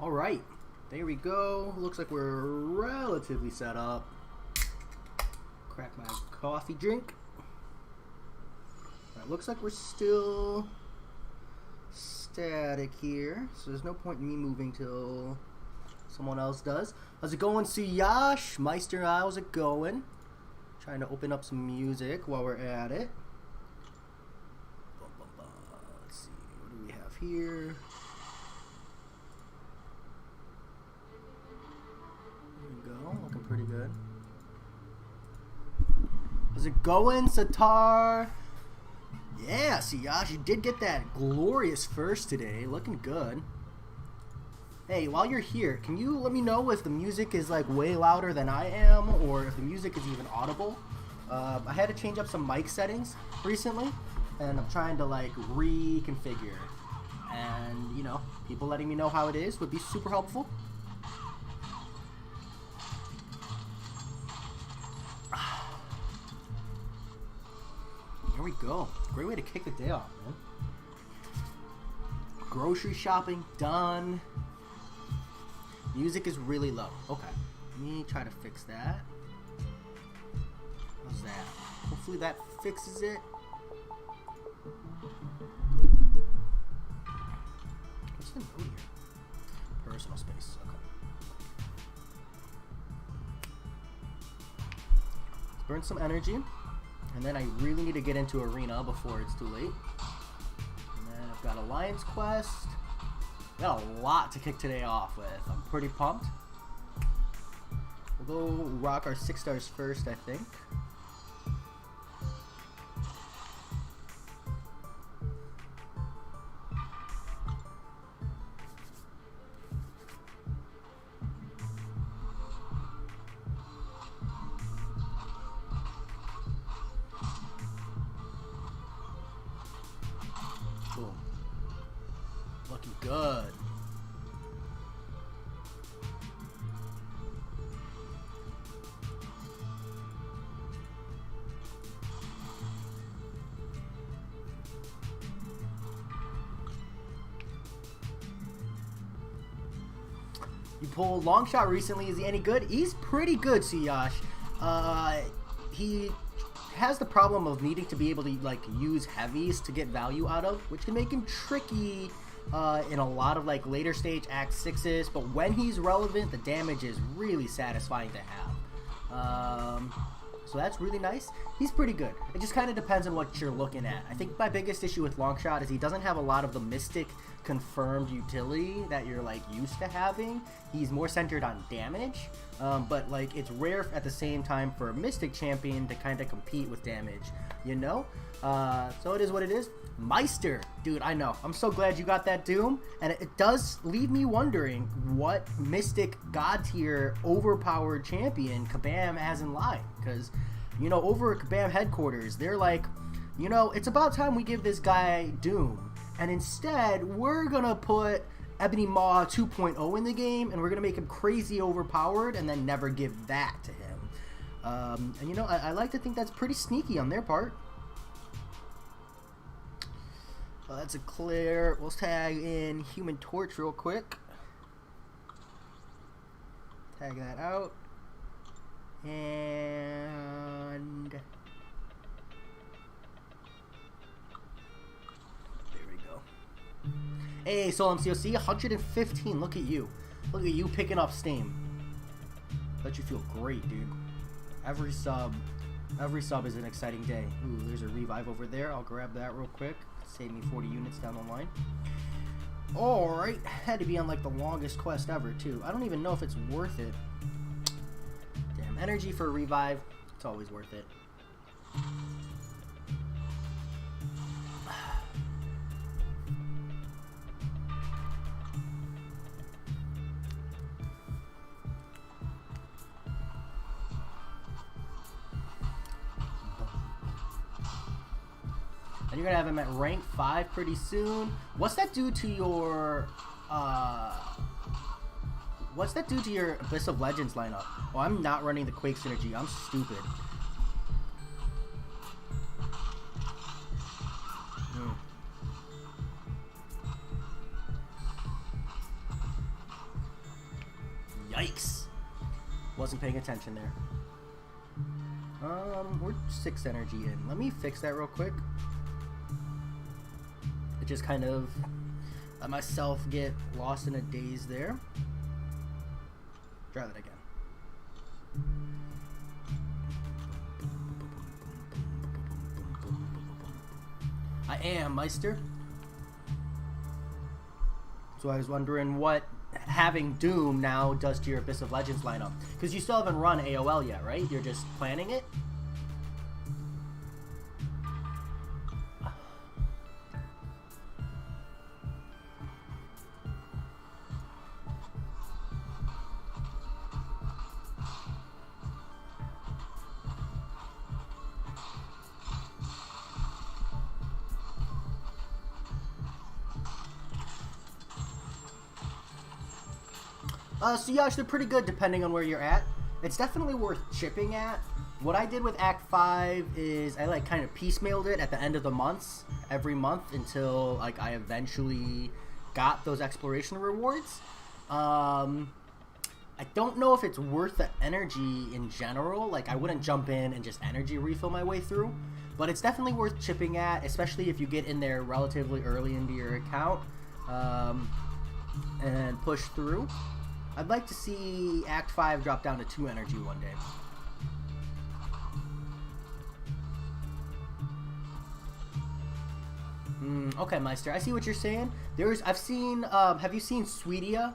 Alright, there we go. Looks like we're relatively set up. Crack my coffee drink. It looks like we're still static here, so there's no point in me moving till someone else does. How's it going, Suyash? Meister, how's it going? Trying to open up some music while we're at it. Let's see, what do we have here? There we go, looking pretty good. How's it going, Satar? Yeah, Siyash, you did get that glorious first today. Looking good. Hey, while you're here, can you let me know if the music is like way louder than I am, or if the music is even audible? I had to change up some mic settings recently, and I'm trying to like reconfigure. And, you know, people letting me know how it is would be super helpful. Here we go. Great way to kick the day off, man. Grocery shopping done. Music is really low. Okay. Let me try to fix that. How's that? Hopefully that fixes it. What's the note here? Personal space. Okay. Let's burn some energy. And then I really need to get into Arena before it's too late. And then I've got Alliance Quest. Got a lot to kick today off with. I'm pretty pumped. We'll go rock our 6 stars first, I think. Boom. Looking good. You pulled long shot recently. Is he any good? He's pretty good, Siyash. He has the problem of needing to be able to like use heavies to get value out of, which can make him tricky in a lot of like later stage Act 6s, but when he's relevant, the damage is really satisfying to have. So that's really nice. He's pretty good. It just kind of depends on what you're looking at. I think my biggest issue with Longshot is he doesn't have a lot of the Mystic confirmed utility that you're like used to having. He's more centered on damage, but like it's rare at the same time for a Mystic champion to kind of compete with damage, you know? So it is what it is. Meister, dude, I know. I'm so glad you got that Doom, and it does leave me wondering what Mystic God tier overpowered champion Kabam has in line, because, you know, over at Kabam headquarters, they're like, you know, it's about time we give this guy Doom, and instead, we're gonna put Ebony Maw 2.0 in the game, and we're gonna make him crazy overpowered, and then never give that to him. And you know, I like to think that's pretty sneaky on their part. That's a clear. We'll tag in Human Torch real quick. Tag that out. And there we go. Hey, Soul MCOC, 115. Look at you. Look at you picking up steam. Let you feel great, dude. Every sub is an exciting day. Ooh, there's a revive over there. I'll grab that real quick. Save me 40 units down the line. Alright, had to be on like the longest quest ever too. I don't even know if it's worth it. Damn, energy for a revive, it's always worth it. And you're gonna have him at rank 5 pretty soon. What's that do to your Abyss of Legends lineup? Oh, I'm not running the Quake synergy. I'm stupid. Yikes. Wasn't paying attention there. We're 6 energy in. Let me fix that real quick. It just kind of let myself get lost in a daze there. Try that again. I am, Meister. So I was wondering what having Doom now does to your Abyss of Legends lineup. Because you still haven't run AOL yet, right? You're just planning it? So yeah, they're pretty good depending on where you're at. It's definitely worth chipping at. What I did with Act 5 is I like kind of piecemealed it at the end of the months, every month, until like I eventually got those exploration rewards. I don't know if it's worth the energy in general. Like I wouldn't jump in and just energy refill my way through, but it's definitely worth chipping at, especially if you get in there relatively early into your account and push through. I'd like to see Act 5 drop down to 2 energy one day. Okay, Meister, I see what you're saying. I've seen, have you seen Sweetia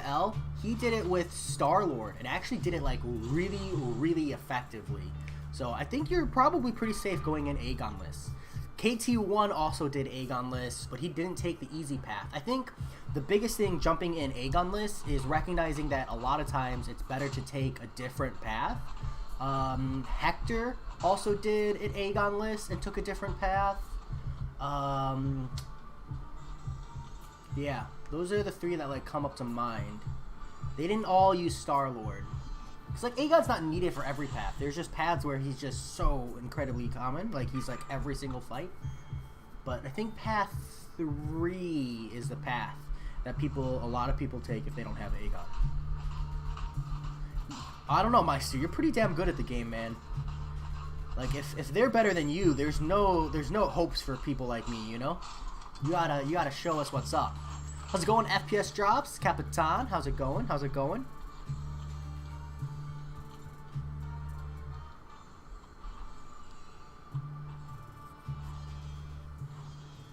L? He did it with Star-Lord and actually did it like really, really effectively. So I think you're probably pretty safe going in Aegonless. KT1 also did Aegonless, but he didn't take the easy path. I think the biggest thing jumping in Aegonless is recognizing that a lot of times it's better to take a different path. Hector also did it Aegonless and took a different path. Yeah, those are the 3 that like come up to mind. They didn't all use Star-Lord. It's like Aegon's not needed for every path. There's just paths where he's just so incredibly common. Like he's like every single fight. But I think path 3 is the path that a lot of people take if they don't have Aegon. I don't know, Meister. You're pretty damn good at the game, man. Like if they're better than you, there's no hopes for people like me, you know? You gotta show us what's up. How's it going, FPS Drops? Capitan, how's it going? How's it going?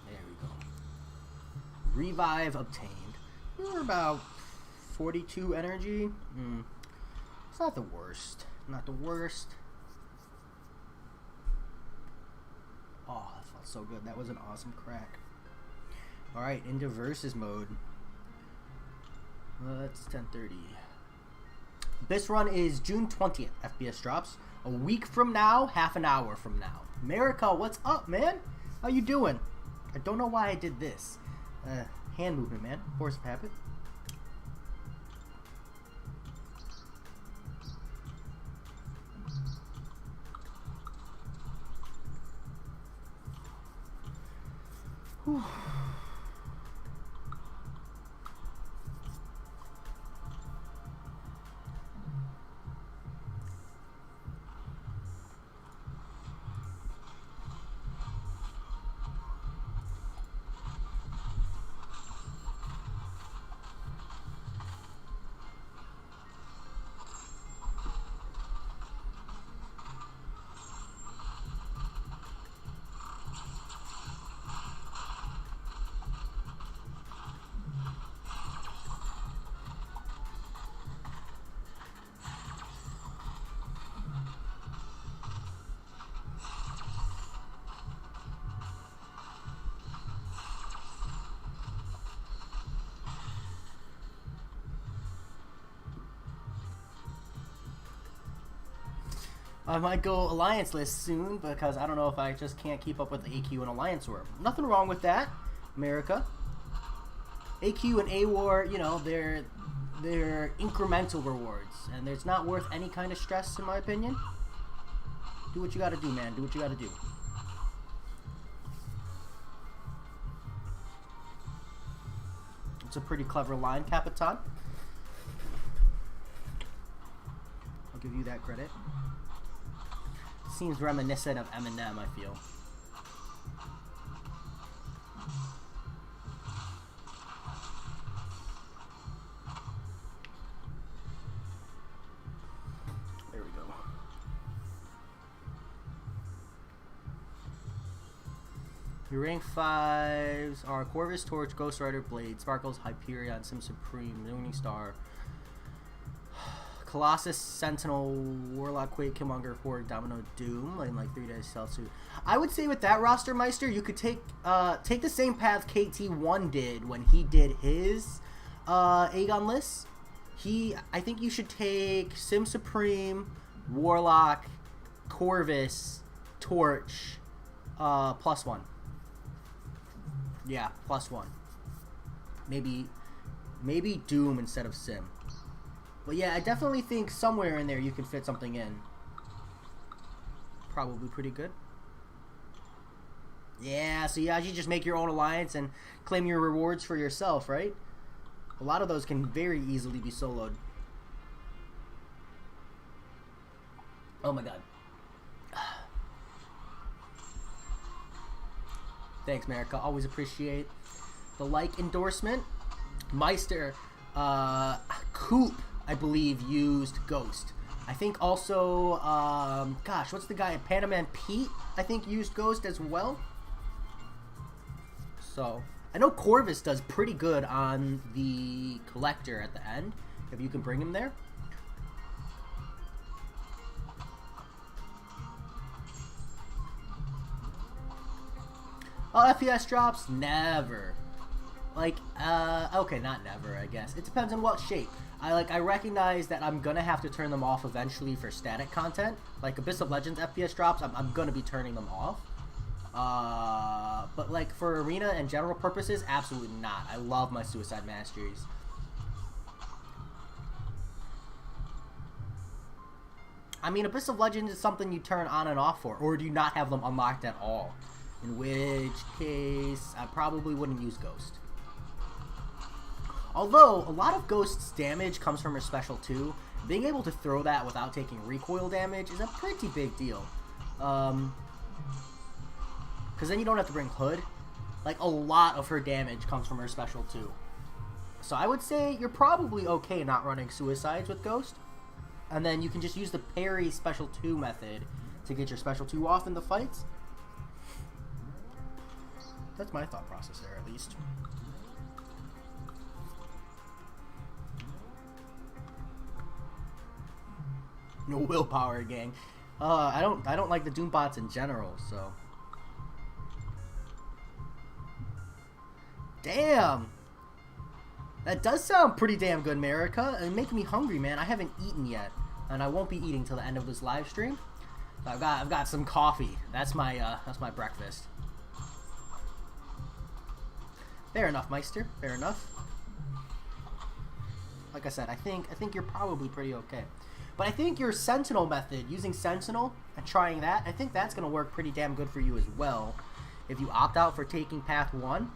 There we go. Revive obtained. We're about 42 energy. It's not the worst. Not the worst. Oh, that felt so good. That was an awesome crack. Alright, into versus mode. That's 10:30. This run is June 20th, FPS Drops. A week from now, half an hour from now. America, what's up, man? How you doing? I don't know why I did this. Hand movement, man. Force of habit. Whew. I might go Alliance list soon because I don't know if I just can't keep up with the AQ and Alliance War. Nothing wrong with that, America. AQ and A War, you know, they're incremental rewards, and it's not worth any kind of stress, in my opinion. Do what you gotta do, man. Do what you gotta do. It's a pretty clever line, Capitan. give you that credit. Seems reminiscent of Eminem, I feel. There we go. Your rank 5s are Corvus, Torch, Ghost Rider, Blade, Sparkles, Hyperion, Sim Supreme, Mooning Star, Colossus, Sentinel, Warlock, Quake, Killmonger, Horde, Domino, Doom, and like 3 days self suit. I would say with that roster, Meister, you could take the same path KT1 did when he did his Aegon list. I think you should take Sim Supreme, Warlock, Corvus, Torch, +1. Yeah, +1. Maybe Doom instead of Sim. But yeah, I definitely think somewhere in there you can fit something in. Probably pretty good. Yeah, so you just make your own alliance and claim your rewards for yourself, right? A lot of those can very easily be soloed. Oh my god. Thanks, America. Always appreciate the like endorsement. Meister, Coop, I believe, used Ghost. I think also, gosh, what's the guy? Panaman Pete, I think, used Ghost as well. So, I know Corvus does pretty good on the Collector at the end, if you can bring him there. Oh, FPS drops? Never. Like, okay, not never, I guess. It depends on what shape. I recognize that I'm gonna have to turn them off eventually for static content. Like, Abyss of Legends FPS drops, I'm gonna be turning them off. But, like, for arena and general purposes, absolutely not. I love my Suicide Masteries. I mean, Abyss of Legends is something you turn on and off for, or do you not have them unlocked at all? In which case, I probably wouldn't use Ghost. Although, a lot of Ghost's damage comes from her special too. Being able to throw that without taking recoil damage is a pretty big deal. Because then you don't have to bring Hood. Like, a lot of her damage comes from her special too. So I would say you're probably okay not running Suicides with Ghost. And then you can just use the parry special 2 method to get your special 2 off in the fights. That's my thought process there, at least. No willpower, gang. I don't like the Doombots in general, so. Damn! That does sound pretty damn good, America. It's making me hungry, man. I haven't eaten yet, and I won't be eating till the end of this live stream. I've got some coffee. That's my breakfast. Fair enough, Meister. Fair enough. Like I said, I think you're probably pretty okay. But I think your Sentinel method, using Sentinel and trying that, I think that's going to work pretty damn good for you as well. If you opt out for taking Path 1.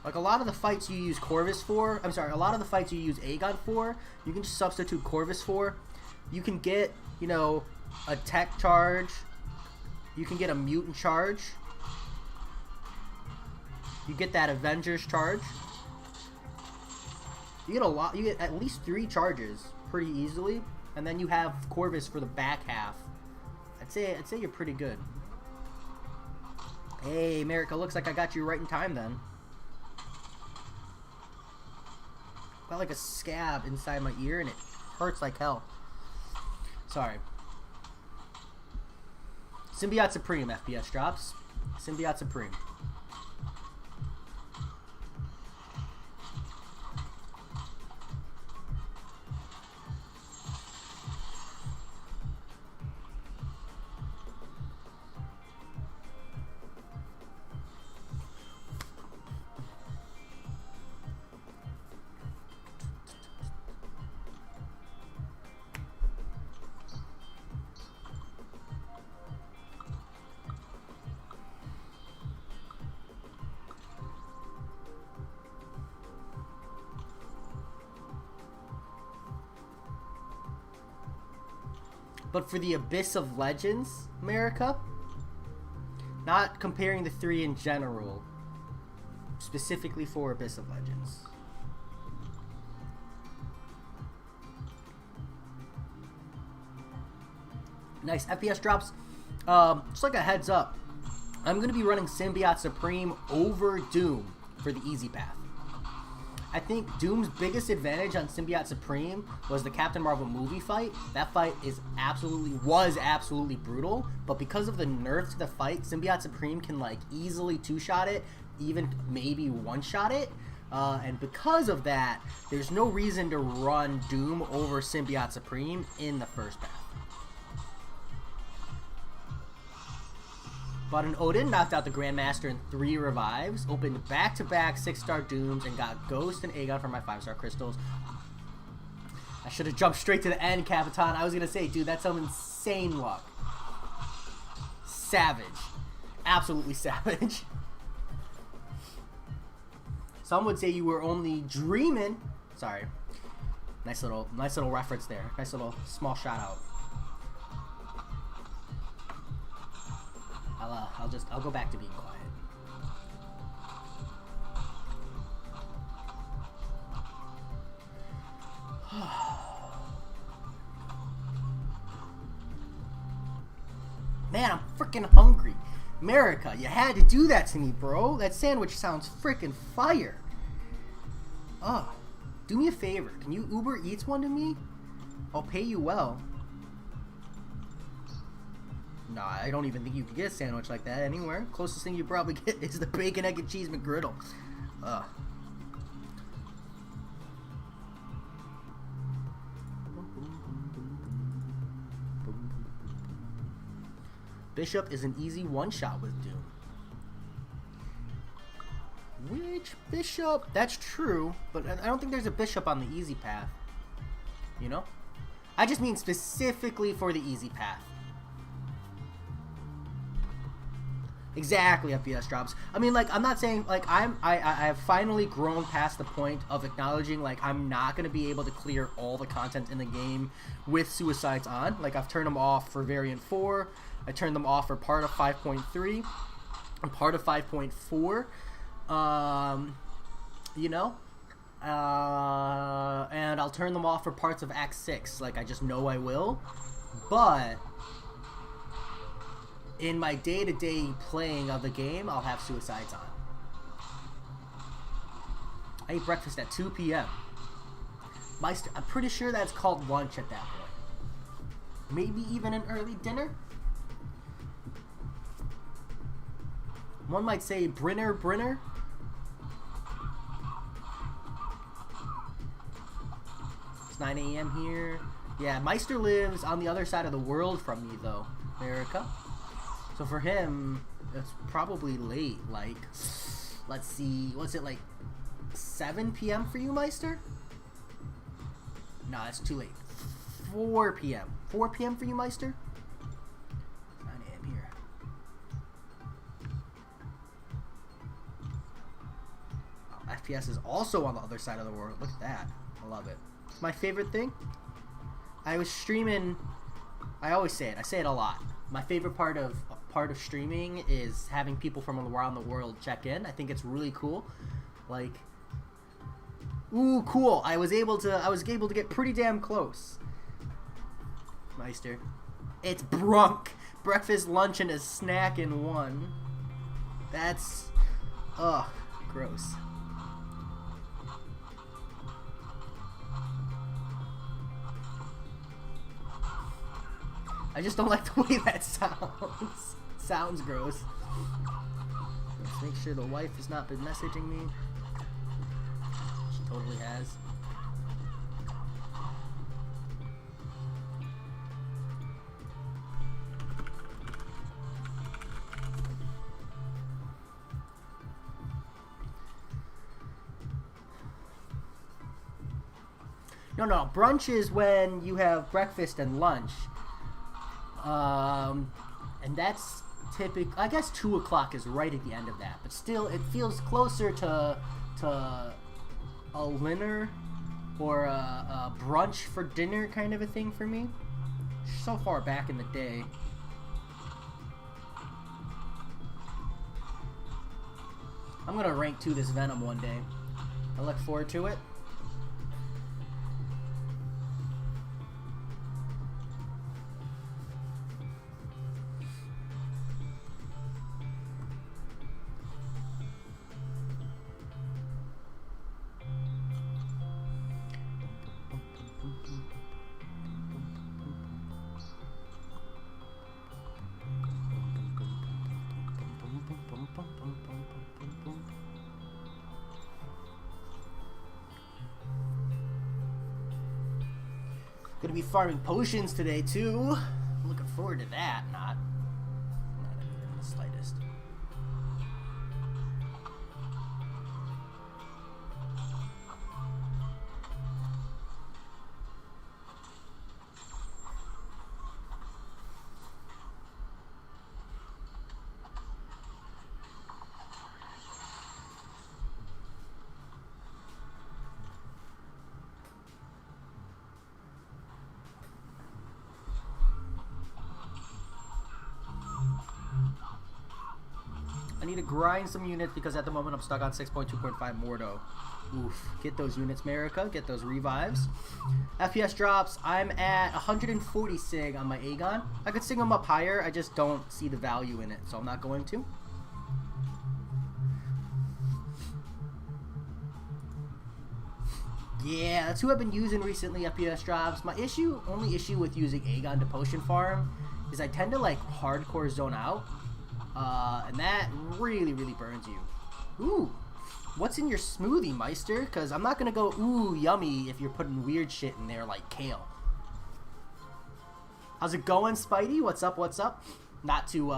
Like, a lot of the fights you use Corvus for, a lot of the fights you use Aegon for, you can just substitute Corvus for. You can get, you know, a tech charge. You can get a mutant charge. You get that Avengers charge. You get a lot, you get at least 3 charges pretty easily. And then you have Corvus for the back half. I'd say you're pretty good. Hey, America, looks like I got you right in time then. Got like a scab inside my ear and it hurts like hell. Sorry. Symbiote Supreme FPS drops. Symbiote Supreme. But for the Abyss of Legends, America, not comparing the 3 in general, specifically for Abyss of Legends. Nice FPS drops. Just like a heads up, I'm going to be running Symbiote Supreme over Doom for the easy path. I think Doom's biggest advantage on Symbiote Supreme was the Captain Marvel movie fight. That fight was absolutely brutal, but because of the nerf to the fight, Symbiote Supreme can like easily two-shot it, even maybe one-shot it. And because of that, there's no reason to run Doom over Symbiote Supreme in the first path. But an Odin knocked out the Grandmaster in 3 revives, opened back-to-back 6-star Dooms, and got Ghost and Aegon for my 5-star crystals. I should have jumped straight to the end, Capitan. I was going to say, dude, that's some insane luck. Savage. Absolutely savage. Some would say you were only dreaming. Sorry. Nice little reference there. Nice little small shout out. I'll go back to being quiet. Man, I'm freaking hungry. America, you had to do that to me, bro. That sandwich sounds freaking fire. Oh, do me a favor. Can you Uber Eats one to me? I'll pay you well. Nah, I don't even think you could get a sandwich like that anywhere. Closest thing you probably get is the bacon, egg, and cheese McGriddle. Ugh. Bishop is an easy one-shot with Doom. Which Bishop? That's true, but I don't think there's a Bishop on the easy path. You know? I just mean specifically for the easy path. Exactly, FPS drops. I mean, like, I'm not saying, like, I have finally grown past the point of acknowledging, like, I'm not going to be able to clear all the content in the game with suicides on. Like, I've turned them off for Variant 4. I turned them off for part of 5.3 and part of 5.4. You know? And I'll turn them off for parts of Act 6. Like, I just know I will. But in my day-to-day playing of the game, I'll have suicides on. I ate breakfast at 2 p.m. I'm pretty sure that's called lunch at that point. Maybe even an early dinner? One might say Brinner. It's 9 a.m. here. Yeah, Meister lives on the other side of the world from me, though, America. So for him, it's probably late. Like, let's see, what's it, like 7 p.m. for you, Meister? No, that's too late. 4 p.m. 4 p.m. for you, Meister? 9 a.m. here. Oh, FPS is also on the other side of the world. Look at that. I love it. It's my favorite thing. I was streaming. I always say it. I say it a lot. My favorite part of streaming is having people from around the world check in. I think it's really cool. Like, ooh, cool. I was able to get pretty damn close. Meister. It's brunk. Breakfast, lunch, and a snack in one. That's, ugh, gross. I just don't like the way that sounds. Sounds gross. Let's make sure the wife has not been messaging me. She totally has. No. Brunch is when you have breakfast and lunch. And that's typical. I guess 2 o'clock is right at the end of that, but still, it feels closer to a dinner or a brunch for dinner kind of a thing for me. so far back in the day. I'm gonna rank 2 this Venom one day. I look forward to it. Gonna be farming potions today too. I'm looking forward to that. Not even the slightest. I need to grind some units because at the moment I'm stuck on 6.2.5 Mordo. Oof. Get those units, America. Get those revives. FPS drops. I'm at 140 sig on my Aegon. I could sing them up higher. I just don't see the value in it, so I'm not going to. Yeah, that's who I've been using recently, FPS drops. My only issue with using Aegon to potion farm is I tend to like hardcore zone out. And that really, really burns you. Ooh, what's in your smoothie, Meister? Because I'm not going to go, ooh, yummy, if you're putting weird shit in there like kale. How's it going, Spidey? What's up, what's up? Not to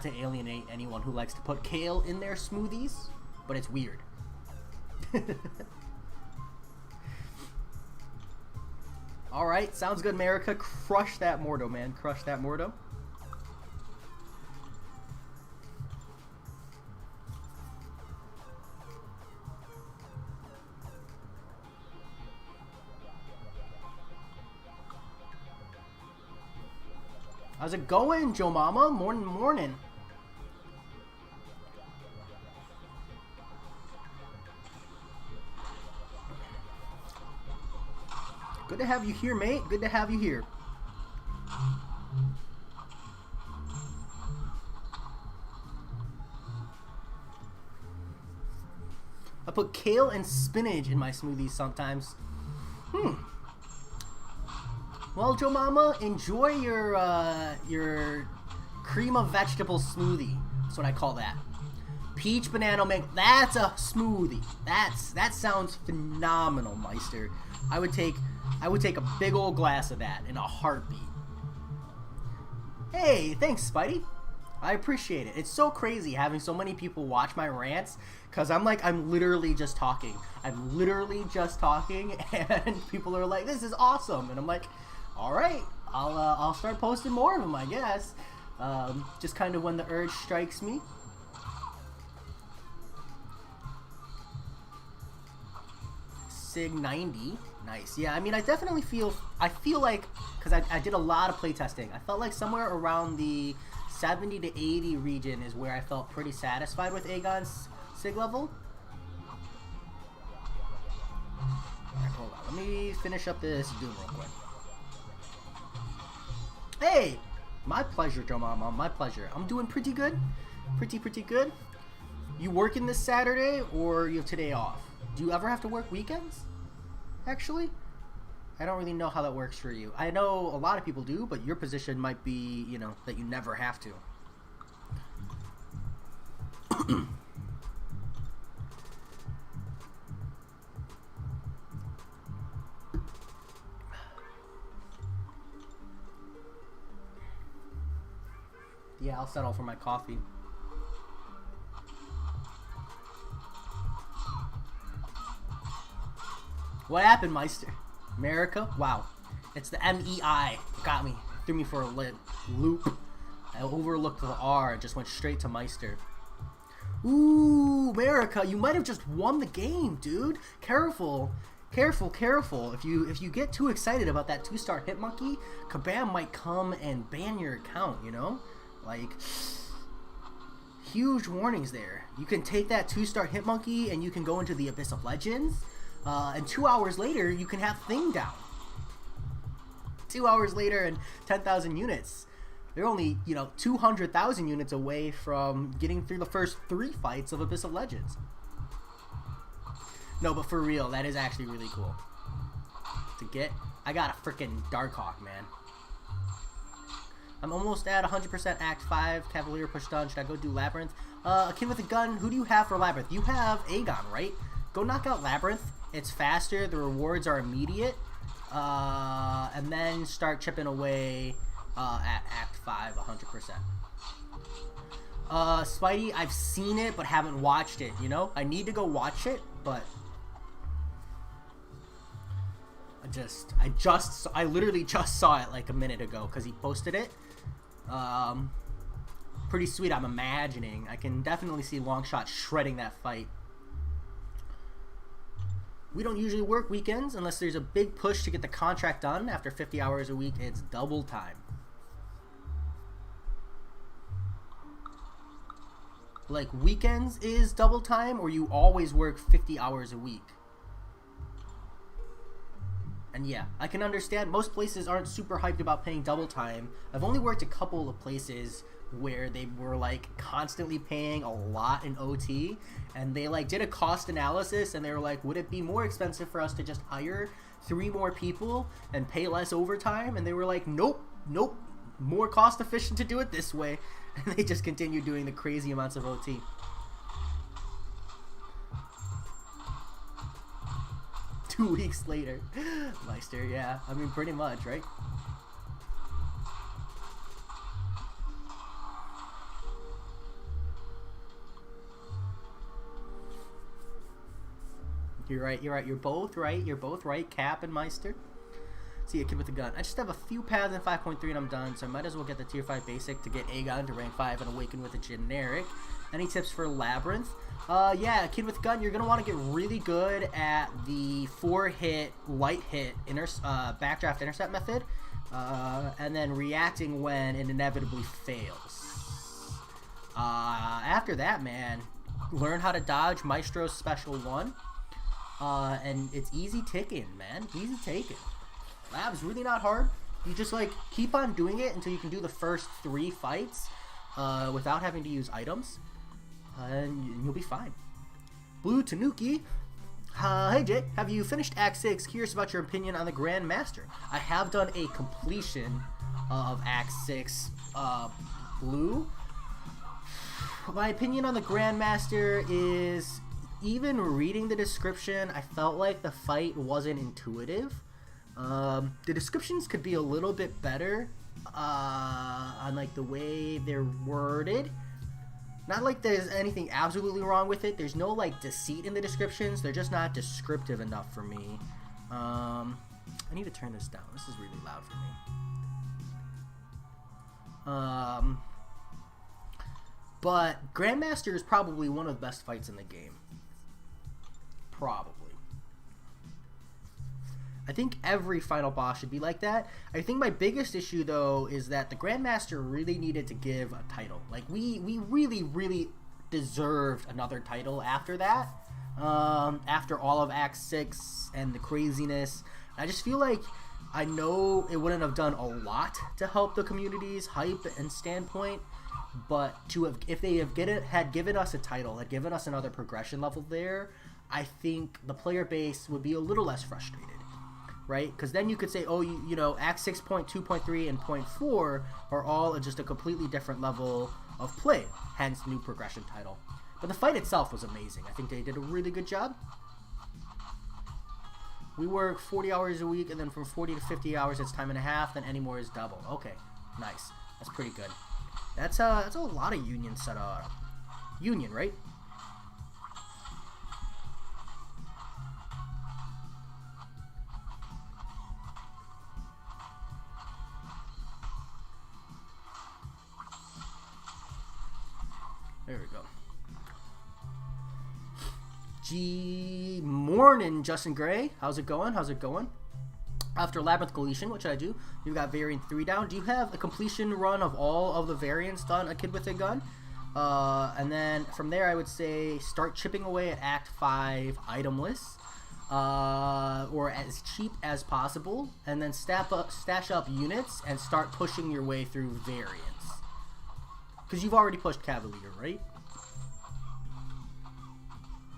alienate anyone who likes to put kale in their smoothies, but it's weird. Alright, sounds good, America. Crush that Mordo, man. Crush that Mordo. How's it going, Joe Mama? Morning, morning. Good to have you here, mate. Good to have you here. I put kale and spinach in my smoothies sometimes. Well, Joe Mama, enjoy your cream of vegetable smoothie. That's what I call that. Peach banana mango. That's a smoothie. That sounds phenomenal, Meister. I would take a big old glass of that in a heartbeat. Hey, thanks, Spidey. I appreciate it. It's so crazy having so many people watch my rants because I'm literally just talking. I'm literally just talking, and people are like, "This is awesome," and I'm like, all right, I'll start posting more of them, I guess. Just kind of when the urge strikes me. Sig 90, nice. Yeah, I mean, I definitely feel like, because I did a lot of playtesting, I felt like somewhere around the 70 to 80 region is where I felt pretty satisfied with Aegon's Sig level. Alright, hold on. Let me finish up this Doom real quick. Hey! My pleasure, Joe Mama. My pleasure. I'm doing pretty good. Pretty good. You working this Saturday or you have today off? Do you ever have to work weekends? Actually? I don't really know how that works for you. I know a lot of people do, but your position might be, you know, that you never have to. Yeah, I'll settle for my coffee. What happened, Meister? America? Wow. It's the MEI. Got me. Threw me for a loop. I overlooked the R and just went straight to Meister. Ooh, America, you might have just won the game, dude. Careful. Careful, careful. If you get too excited about that 2-star hit monkey, Kabam might come and ban your account, you know? Like, huge warnings there. You can take that 2-star hit monkey and you can go into the Abyss of Legends, and 2 hours later you can have Thing down. 2 hours later and 10,000 units. They're only, you know, 200,000 units away from getting through the first 3 fights of Abyss of Legends. No, but for real, that is actually really cool. To get, I got a freaking Darkhawk, man. I'm almost at 100% Act 5, Cavalier push done. Should I go do Labyrinth? A kid with a gun, who do you have for Labyrinth? You have Aegon, right? Go knock out Labyrinth. It's faster, the rewards are immediate. And then start chipping away at Act 5, 100%. Spidey, I've seen it, but haven't watched it, you know? I need to go watch it, but... I literally just saw it like a minute ago because he posted it. Pretty sweet, I'm imagining. I can definitely see Longshot shredding that fight. We don't usually work weekends unless there's a big push to get the contract done. After 50 hours a week, it's double time. Like, weekends is double time, or you always work 50 hours a week? And yeah, I can understand most places aren't super hyped about paying double time. I've only worked a couple of places where they were like constantly paying a lot in OT, and they like did a cost analysis and they were like, would it be more expensive for us to just hire 3 more people and pay less overtime? And they were like, nope, more cost efficient to do it this way. And they just continued doing the crazy amounts of OT. Two weeks later. Meister, yeah. I mean, pretty much, right? You're right, you're both right, Cap and Meister. See a kid with a gun. I just have a few paths in 5.3 and I'm done, so I might as well get the tier 5 basic to get Aegon to rank 5 and awaken with a generic. Any tips for Labyrinth? Yeah, kid with gun, you're going to want to get really good at the 4-hit, light hit, backdraft intercept method, and then reacting when it inevitably fails. After that, man, learn how to dodge Maestro's special 1, and it's easy ticking, man, easy taking. Lab's really not hard. You just like keep on doing it until you can do the first 3 fights without having to use items, and you'll be fine. Blue Tanuki, hey Jay, have you finished Act 6? Curious about your opinion on the Grand Master. I have done a completion of Act 6, Blue. My opinion on the Grand Master is, even reading the description, I felt like the fight wasn't intuitive. The descriptions could be a little bit better on like the way they're worded. Not like there's anything absolutely wrong with it. There's no like deceit in the descriptions. They're just not descriptive enough for me. I need to turn this down. This is really loud for me. But Grandmaster is probably one of the best fights in the game. Probably. I think every final boss should be like that. I think my biggest issue, though, is that the Grandmaster really needed to give a title. Like, we really deserved another title after that. After all of Act 6 and the craziness. I just feel like, I know it wouldn't have done a lot to help the community's hype and standpoint, but if they had given us a title, had given us another progression level there, I think the player base would be a little less frustrated. Right? Because then you could say, oh, you know, Act 6.2.3 and .4 are all just a completely different level of play, hence new progression title. But the fight itself was amazing. I think they did a really good job. We work 40 hours a week, and then from 40 to 50 hours it's time and a half, then any more is double. Okay, nice. That's pretty good. That's a lot of union set up. Union, right? There we go. morning, Justin Gray. How's it going? How's it going? After Labyrinth completion, which I do, you've got variant 3 down. Do you have a completion run of all of the variants done, A Kid with a Gun? And then from there, I would say start chipping away at Act 5 item lists, or as cheap as possible, and then stash up units and start pushing your way through variants. Because you've already pushed Cavalier, right?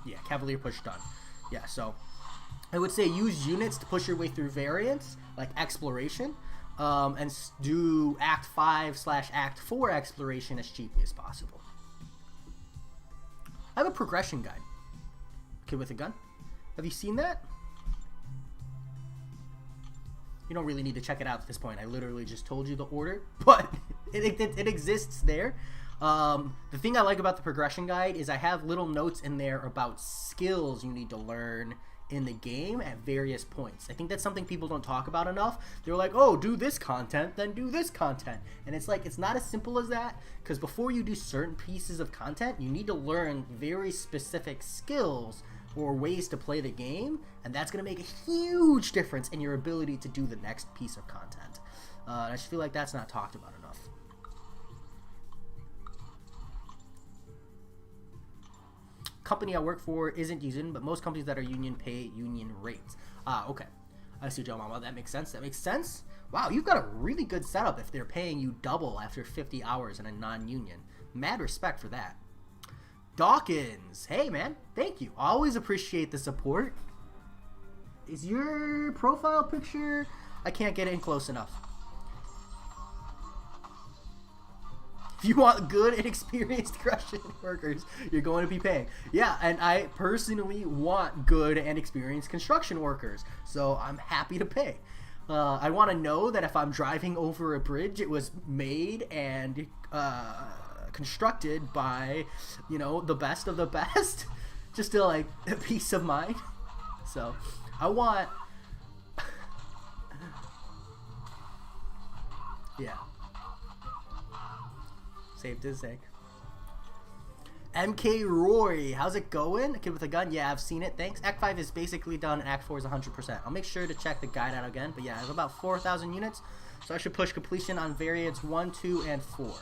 Yeah, Cavalier push done. Yeah, so I would say use units to push your way through variants, like exploration, and do Act 5/Act 4 exploration as cheaply as possible. I have a progression guide. Kid with a Gun. Have you seen that? You don't really need to check it out at this point. I literally just told you the order, but it exists there. The thing I like about the progression guide is I have little notes in there about skills you need to learn in the game at various points. I think that's something people don't talk about enough. They're like, oh, do this content, then do this content. And it's like, it's not as simple as that, because before you do certain pieces of content, you need to learn very specific skills or ways to play the game, and that's going to make a huge difference in your ability to do the next piece of content. I just feel like that's not talked about enough. Company I work for isn't union, but most companies that are union pay union rates. Okay. I see, Joe Mama. That makes sense. That makes sense. Wow, you've got a really good setup if they're paying you double after 50 hours in a non-union. Mad respect for that. Dawkins. Hey, man. Thank you. Always appreciate the support. Is your profile picture... I can't get in close enough. If you want good and experienced construction workers, you're going to be paying. Yeah, and I personally want good and experienced construction workers, so I'm happy to pay. I want to know that if I'm driving over a bridge, it was made and constructed by, you know, the best of the best, just to, like, a peace of mind. So, I want... yeah. Safe to say. MK Roy, how's it going? A Kid with a Gun? Yeah, I've seen it. Thanks. Act 5 is basically done, and Act 4 is 100%. I'll make sure to check the guide out again. But yeah, I have about 4,000 units, so I should push completion on variants 1, 2, and 4.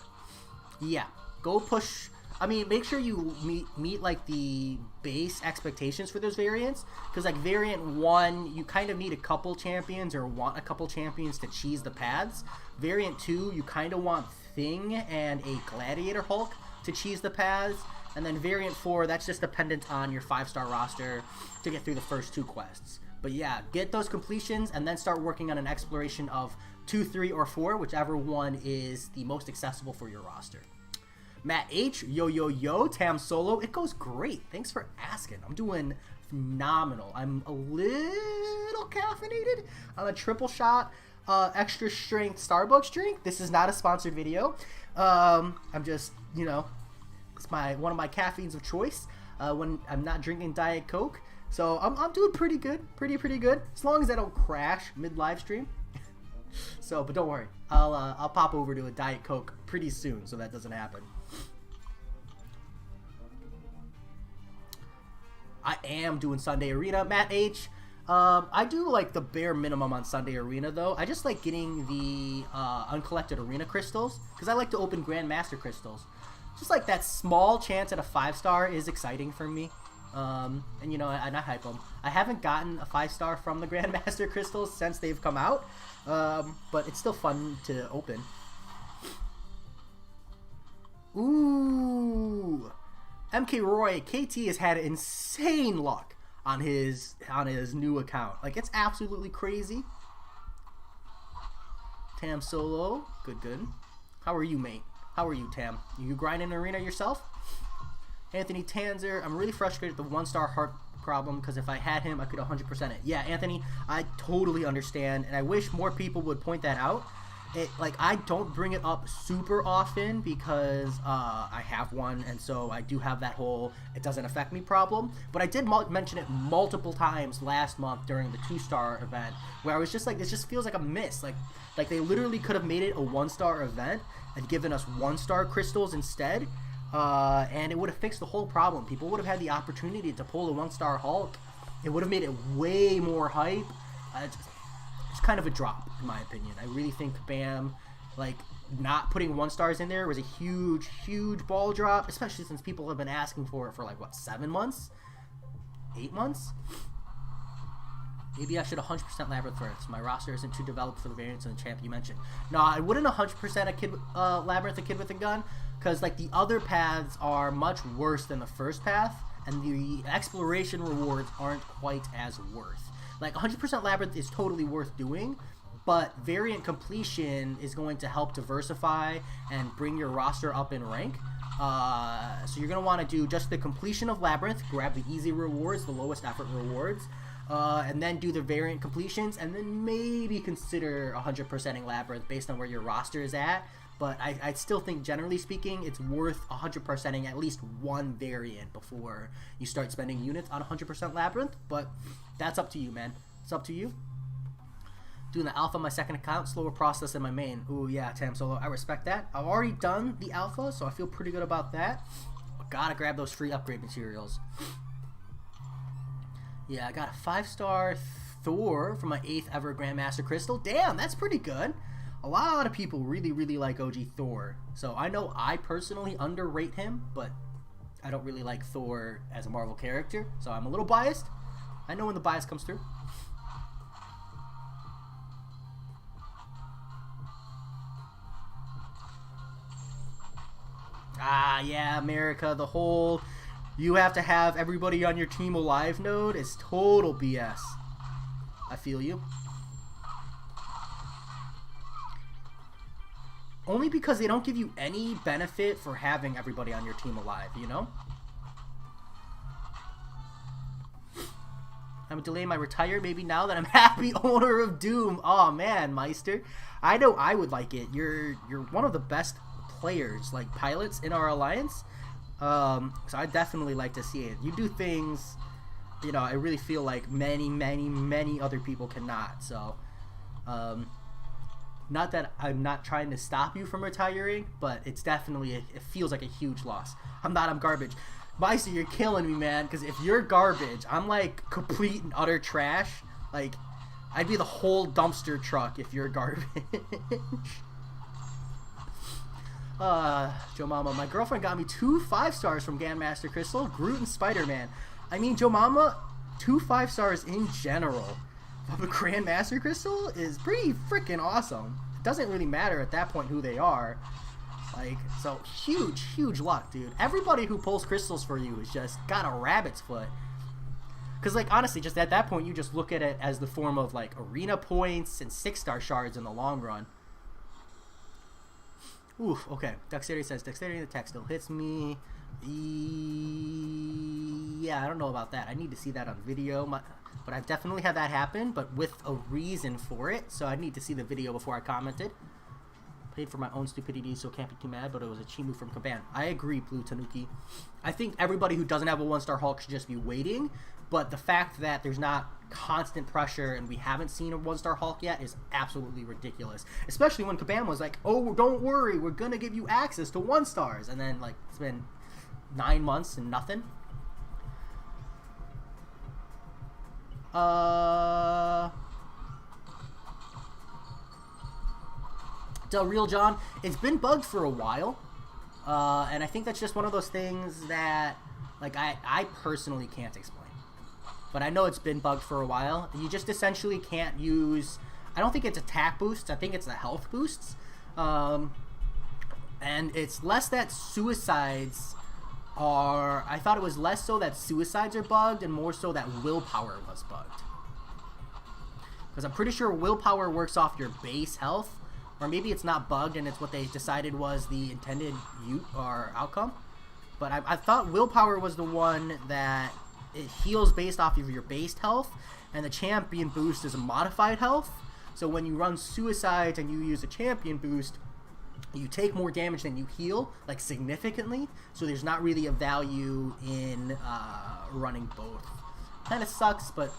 Yeah, go push. I mean, make sure you meet like the base expectations for those variants, because like variant 1, you kind of need a couple champions or want a couple champions to cheese the paths. Variant 2, you kind of want Thing and a Gladiator Hulk to cheese the paths. And then variant 4, that's just dependent on your 5-star roster to get through the first 2 quests. But yeah, get those completions and then start working on an exploration of 2, 3, or 4, whichever one is the most accessible for your roster. Matt H, yo yo yo, Tam Solo, it goes great. Thanks for asking. I'm doing phenomenal. I'm a little caffeinated on a triple shot extra strength Starbucks drink. This is not a sponsored video. I'm just, you know, it's one of my caffeines of choice when I'm not drinking Diet Coke. So I'm doing pretty good, pretty good, as long as I don't crash mid live stream. So, but don't worry, I'll pop over to a Diet Coke pretty soon, so that doesn't happen. I am doing Sunday Arena, Matt H. I do like the bare minimum on Sunday Arena though. I just like getting the uncollected arena crystals because I like to open Grandmaster crystals. Just like that small chance at a 5-star is exciting for me. And you know, and I hype them. I haven't gotten a 5-star from the Grandmaster crystals since they've come out, but it's still fun to open. Ooh, MK Roy, KT has had insane luck on his new account. Like, it's absolutely crazy. Tam Solo, good. How are you, mate? How are you, Tam? You grinding arena yourself? Anthony Tanzer, I'm really frustrated with the 1-star heart problem because if I had him, I could 100% it. Yeah, Anthony, I totally understand, and I wish more people would point that out. Like, I don't bring it up super often because I have one, and so I do have that whole it doesn't affect me problem. But I did mention it multiple times last month during the 2-star event, where I was just like, this just feels like a miss. Like they literally could have made it a 1-star event and given us 1-star crystals instead, and it would have fixed the whole problem. People would have had the opportunity to pull a 1-star Hulk It would have made it way more hype. It's kind of a drop, in my opinion. I really think BAM, like, not putting 1-stars in there was a huge, huge ball drop, especially since people have been asking for it for, like, what, 7 months? 8 months? Maybe I should 100% Labyrinth first. My roster isn't too developed for the variants and the champ you mentioned. No, I wouldn't 100% Labyrinth a kid with a gun, because, like, the other paths are much worse than the first path, and the exploration rewards aren't quite as worth. Like, 100% Labyrinth is totally worth doing, but variant completion is going to help diversify and bring your roster up in rank. So you're going to want to do just the completion of Labyrinth, grab the easy rewards, the lowest effort rewards, and then do the variant completions, and then maybe consider 100%ing Labyrinth based on where your roster is at. But I still think, generally speaking, it's worth 100%ing at least one variant before you start spending units on 100% Labyrinth. But that's up to you, man. It's up to you. Doing the alpha on my second account, slower process than my main. Ooh, yeah, Tam Solo, I respect that. I've already done the alpha, so I feel pretty good about that. But gotta grab those free upgrade materials. Yeah, I got a 5-star Thor for my 8th ever Grandmaster Crystal. Damn, that's pretty good. A lot of people really, really like OG Thor. So I know I personally underrate him, but I don't really like Thor as a Marvel character. So I'm a little biased. I know when the bias comes through. Ah, yeah, America, the whole you have to have everybody on your team alive node is total BS. I feel you. Only because they don't give you any benefit for having everybody on your team alive, you know? I'm delaying my retire maybe now that I'm happy owner of Doom. Oh man, Meister. I know I would like it. You're one of the best players, like pilots in our alliance. So I definitely like to see it. You do things, you know, I really feel like many other people cannot. So, not that I'm not trying to stop you from retiring, but it's definitely, it feels like a huge loss. I'm garbage. Meister, you're killing me, man, because if you're garbage, I'm like complete and utter trash. Like, I'd be the whole dumpster truck if you're garbage. Joe Mama, my girlfriend got me 2 5-stars from Grandmaster Crystal, Groot and Spider-Man. I mean, Joe Mama, 2 5-stars in general of a Grandmaster Crystal is pretty freaking awesome. It doesn't really matter at that point who they are. Like, so huge luck, dude. Everybody who pulls crystals for you is just got a rabbit's foot. Because, like, honestly, just at that point, you just look at it as the form of, like, arena points and 6-star shards in the long run. Oof, okay. Dexterity says, dexterity in the text still hits me. Yeah, I don't know about that. I need to see that on video. But I've definitely had that happen, but with a reason for it. So I need to see the video before I commented. Paid for my own stupidity, so can't be too mad, but it was a cheat move from Kaban. I agree, Blue Tanuki. I think everybody who doesn't have a 1-star Hulk should just be waiting, but the fact that there's not constant pressure and we haven't seen a 1-star Hulk yet is absolutely ridiculous. Especially when Kaban was like, oh, don't worry, we're gonna give you access to 1-stars. And then, like, it's been 9 months and nothing. Del Real John, it's been bugged for a while, and I think that's just one of those things that, like, I personally can't explain. But I know it's been bugged for a while. You just essentially can't use, I don't think it's attack boosts, I think it's the health boosts. And it's less that suicides are, I thought it was less so that suicides are bugged and more so that willpower was bugged. Because I'm pretty sure willpower works off your base health, or maybe it's not bugged and it's what they decided was the intended outcome. But I thought willpower was the one that it heals based off of your base health, and the champion boost is a modified health. So when you run suicides and you use a champion boost, you take more damage than you heal, like significantly. So there's not really a value in running both. Kind of sucks, but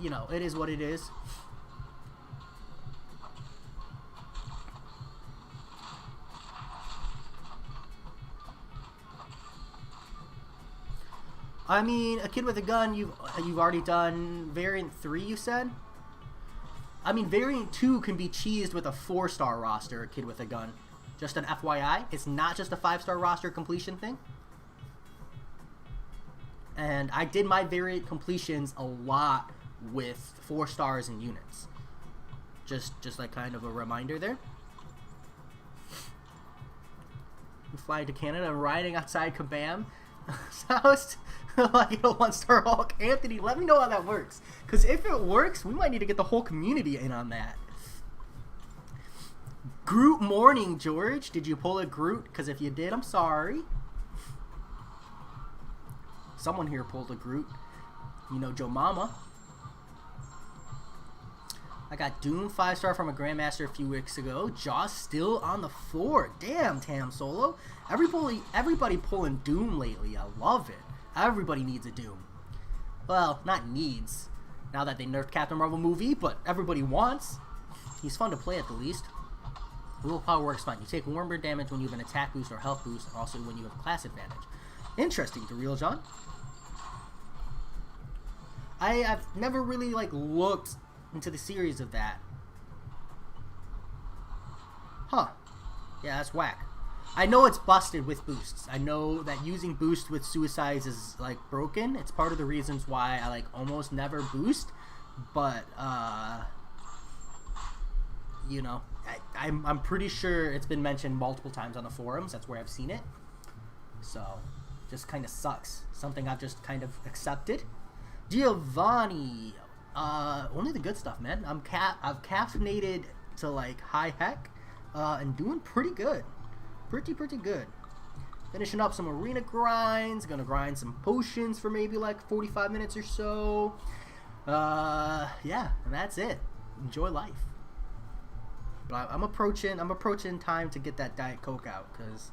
you know, it is what it is. I mean, a kid with a gun, you've already done variant 3, you said? I mean, variant 2 can be cheesed with a 4-star roster, a kid with a gun. Just an FYI, it's not just a 5-star roster completion thing. And I did my variant completions a lot with 4 stars and units. Just like kind of a reminder there. I'm flying to Canada and riding outside Kabam. Sounds like a 1-star Hulk. Anthony, let me know how that works. Because if it works, we might need to get the whole community in on that. Groot morning, George. Did you pull a Groot? Because if you did, I'm sorry. Someone here pulled a Groot. You know, Joe Mama. I got Doom 5-star from a Grandmaster a few weeks ago. Joss still on the floor. Damn, Tam Solo. Everybody pulling Doom lately. I love it. Everybody needs a Doom. Well, not needs. Now that they nerfed Captain Marvel movie, but everybody wants. He's fun to play at the least. Willpower works fine. You take warm burn damage when you have an attack boost or health boost, and also when you have class advantage. Interesting, the real John. I've never really looked into the series of that. Huh. Yeah, that's whack. I know it's busted with boosts. I know that using boost with suicides is broken. It's part of the reasons why I almost never boost. But you know, I'm pretty sure it's been mentioned multiple times on the forums. That's where I've seen it. So just kind of sucks. Something I've just kind of accepted. Giovanni, only the good stuff, man. I've caffeinated to high heck, and doing pretty good, pretty good. Finishing up some arena grinds. Gonna grind some potions for maybe 45 minutes or so. Yeah, and that's it. Enjoy life. But I'm approaching time to get that Diet Coke out because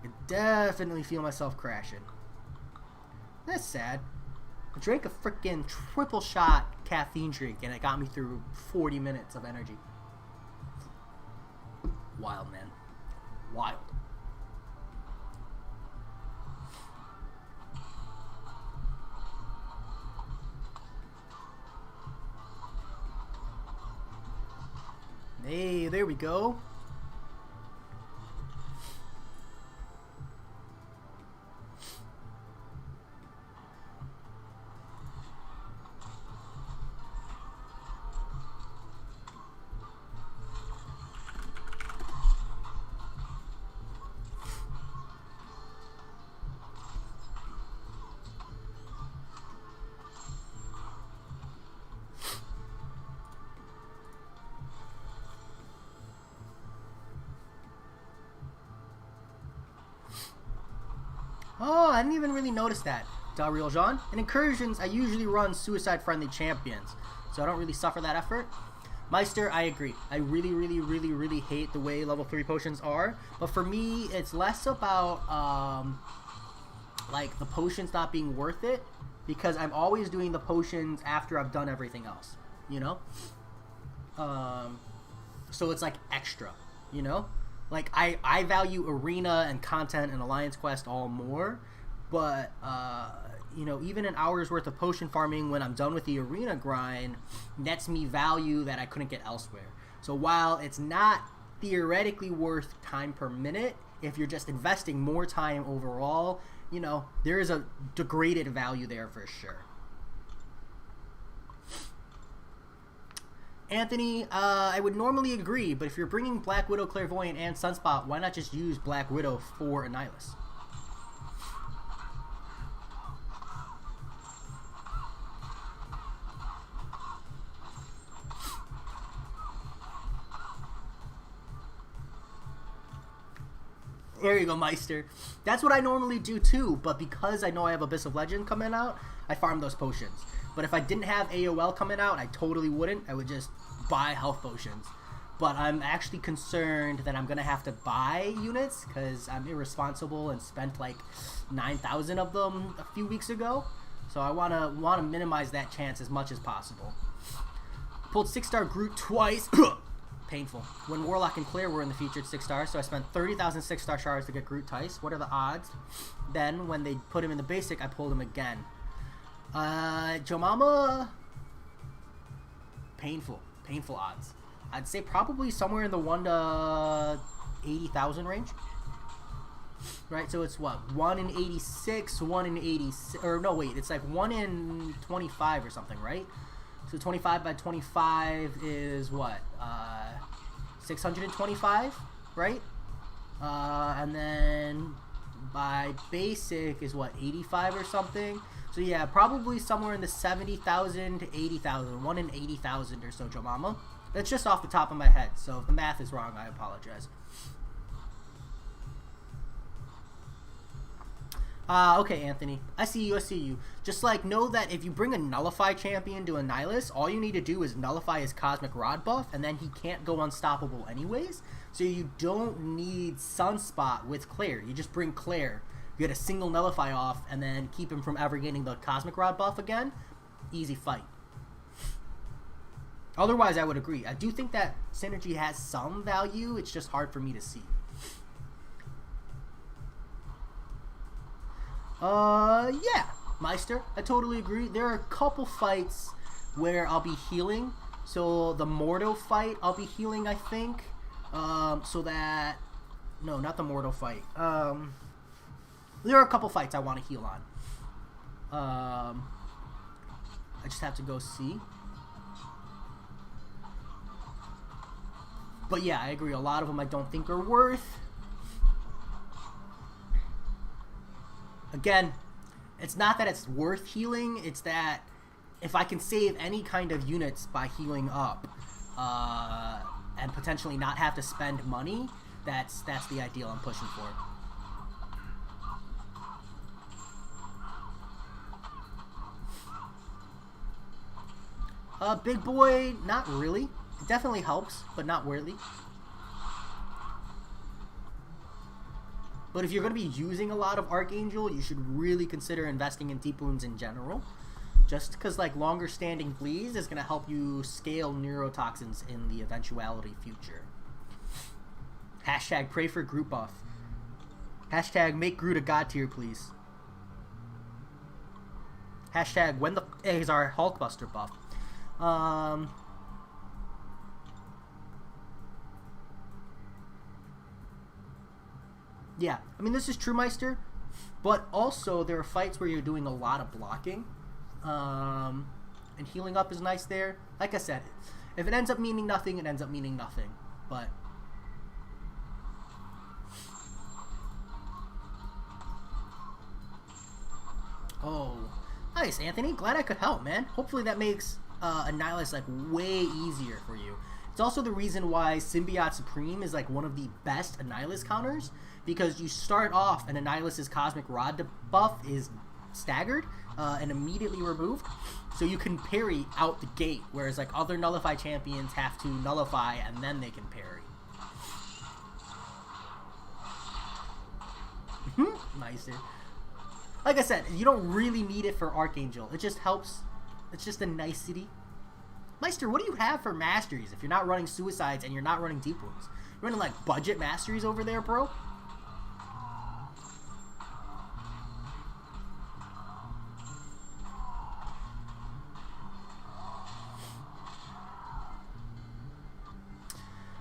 I definitely feel myself crashing. That's sad. I drank a freaking triple shot caffeine drink and it got me through 40 minutes of energy. Wild, man. Wild. Hey, there we go. Oh, I didn't even really notice that. Real Jean. In incursions, I usually run suicide-friendly champions, so I don't really suffer that effort. Meister, I agree. I really hate the way level 3 potions are, but for me, it's less about the potions not being worth it, because I'm always doing the potions after I've done everything else, you know? So it's extra, you know? I value arena and content and alliance quest all more, but you know, even an hour's worth of potion farming when I'm done with the arena grind nets me value that I couldn't get elsewhere. So while it's not theoretically worth time per minute, if you're just investing more time overall, you know, there is a degraded value there for sure. Anthony, I would normally agree, but if you're bringing Black Widow, Clairvoyant, and Sunspot, why not just use Black Widow for Annihilus? There you go, Meister. That's what I normally do too, but because I know I have Abyss of Legend coming out, I farm those potions. But if I didn't have AOL coming out, I totally wouldn't. I would just buy health potions. But I'm actually concerned that I'm going to have to buy units because I'm irresponsible and spent 9,000 of them a few weeks ago. So I want to minimize that chance as much as possible. Pulled 6-star Groot twice. Painful. When Warlock and Claire were in the featured 6 stars, so I spent 30,000 6-star shards to get Groot Tice. What are the odds? Then, when they put him in the basic, I pulled him again. Jomama... Painful. Painful odds. I'd say probably somewhere in the 1 to 80,000 range. Right, so it's what? 1 in 86, 1 in 86... Or no, wait, it's like 1 in 25 or something, right? So 25 by 25 is what? 625, right? And then by basic is what? 85 or something? So yeah, probably somewhere in the 70,000 to 80,000. 1 in 80,000 or so, Jomama. That's just off the top of my head, so if the math is wrong, I apologize. Okay, Anthony. I see you, I see you. Just, like, know that if you bring a Nullify champion to a Nihilus, all you need to do is nullify his Cosmic Rod buff, and then he can't go unstoppable anyways. So you don't need Sunspot with Claire. You just bring Claire, you get a single Nullify off, and then keep him from ever getting the Cosmic Rod buff again. Easy fight. Otherwise, I would agree. I do think that synergy has some value. It's just hard for me to see. Yeah, Meister, I totally agree. There are a couple fights where I'll be healing. So the Mordo fight, I'll be healing, I think. So that... No, not the Mordo fight. There are a couple fights I want to heal on. I just have to go see. But yeah, I agree. A lot of them I don't think are worth. Again, it's not that it's worth healing, it's that if I can save any kind of units by healing up, and potentially not have to spend money, that's the ideal I'm pushing for. Big boy, not really. It definitely helps, but not really. But if you're going to be using a lot of Archangel, you should really consider investing in Deep Wounds in general. Just because, like, longer standing Bleeds is going to help you scale neurotoxins in the eventuality future. Hashtag pray for Groot buff. Hashtag make Groot a god tier, please. Hashtag when the is our Hulkbuster buff. Yeah, I mean, this is true, Meister, but also there are fights where you're doing a lot of blocking, and healing up is nice there. Like I said, if it ends up meaning nothing, it ends up meaning nothing, but... Oh, nice, Anthony. Glad I could help, man. Hopefully that makes Annihilus, like, way easier for you. It's also the reason why Symbiote Supreme is, like, one of the best Annihilus counters, because you start off and Annihilus's Cosmic Rod buff is staggered and immediately removed, so you can parry out the gate, whereas, like, other Nullify champions have to nullify and then they can parry. Nice, dude. Like I said, you don't really need it for Archangel. It just helps. It's just a nicety. Meister, what do you have for masteries if you're not running Suicides and you're not running Deep Wounds? You're running, like, budget masteries over there, bro?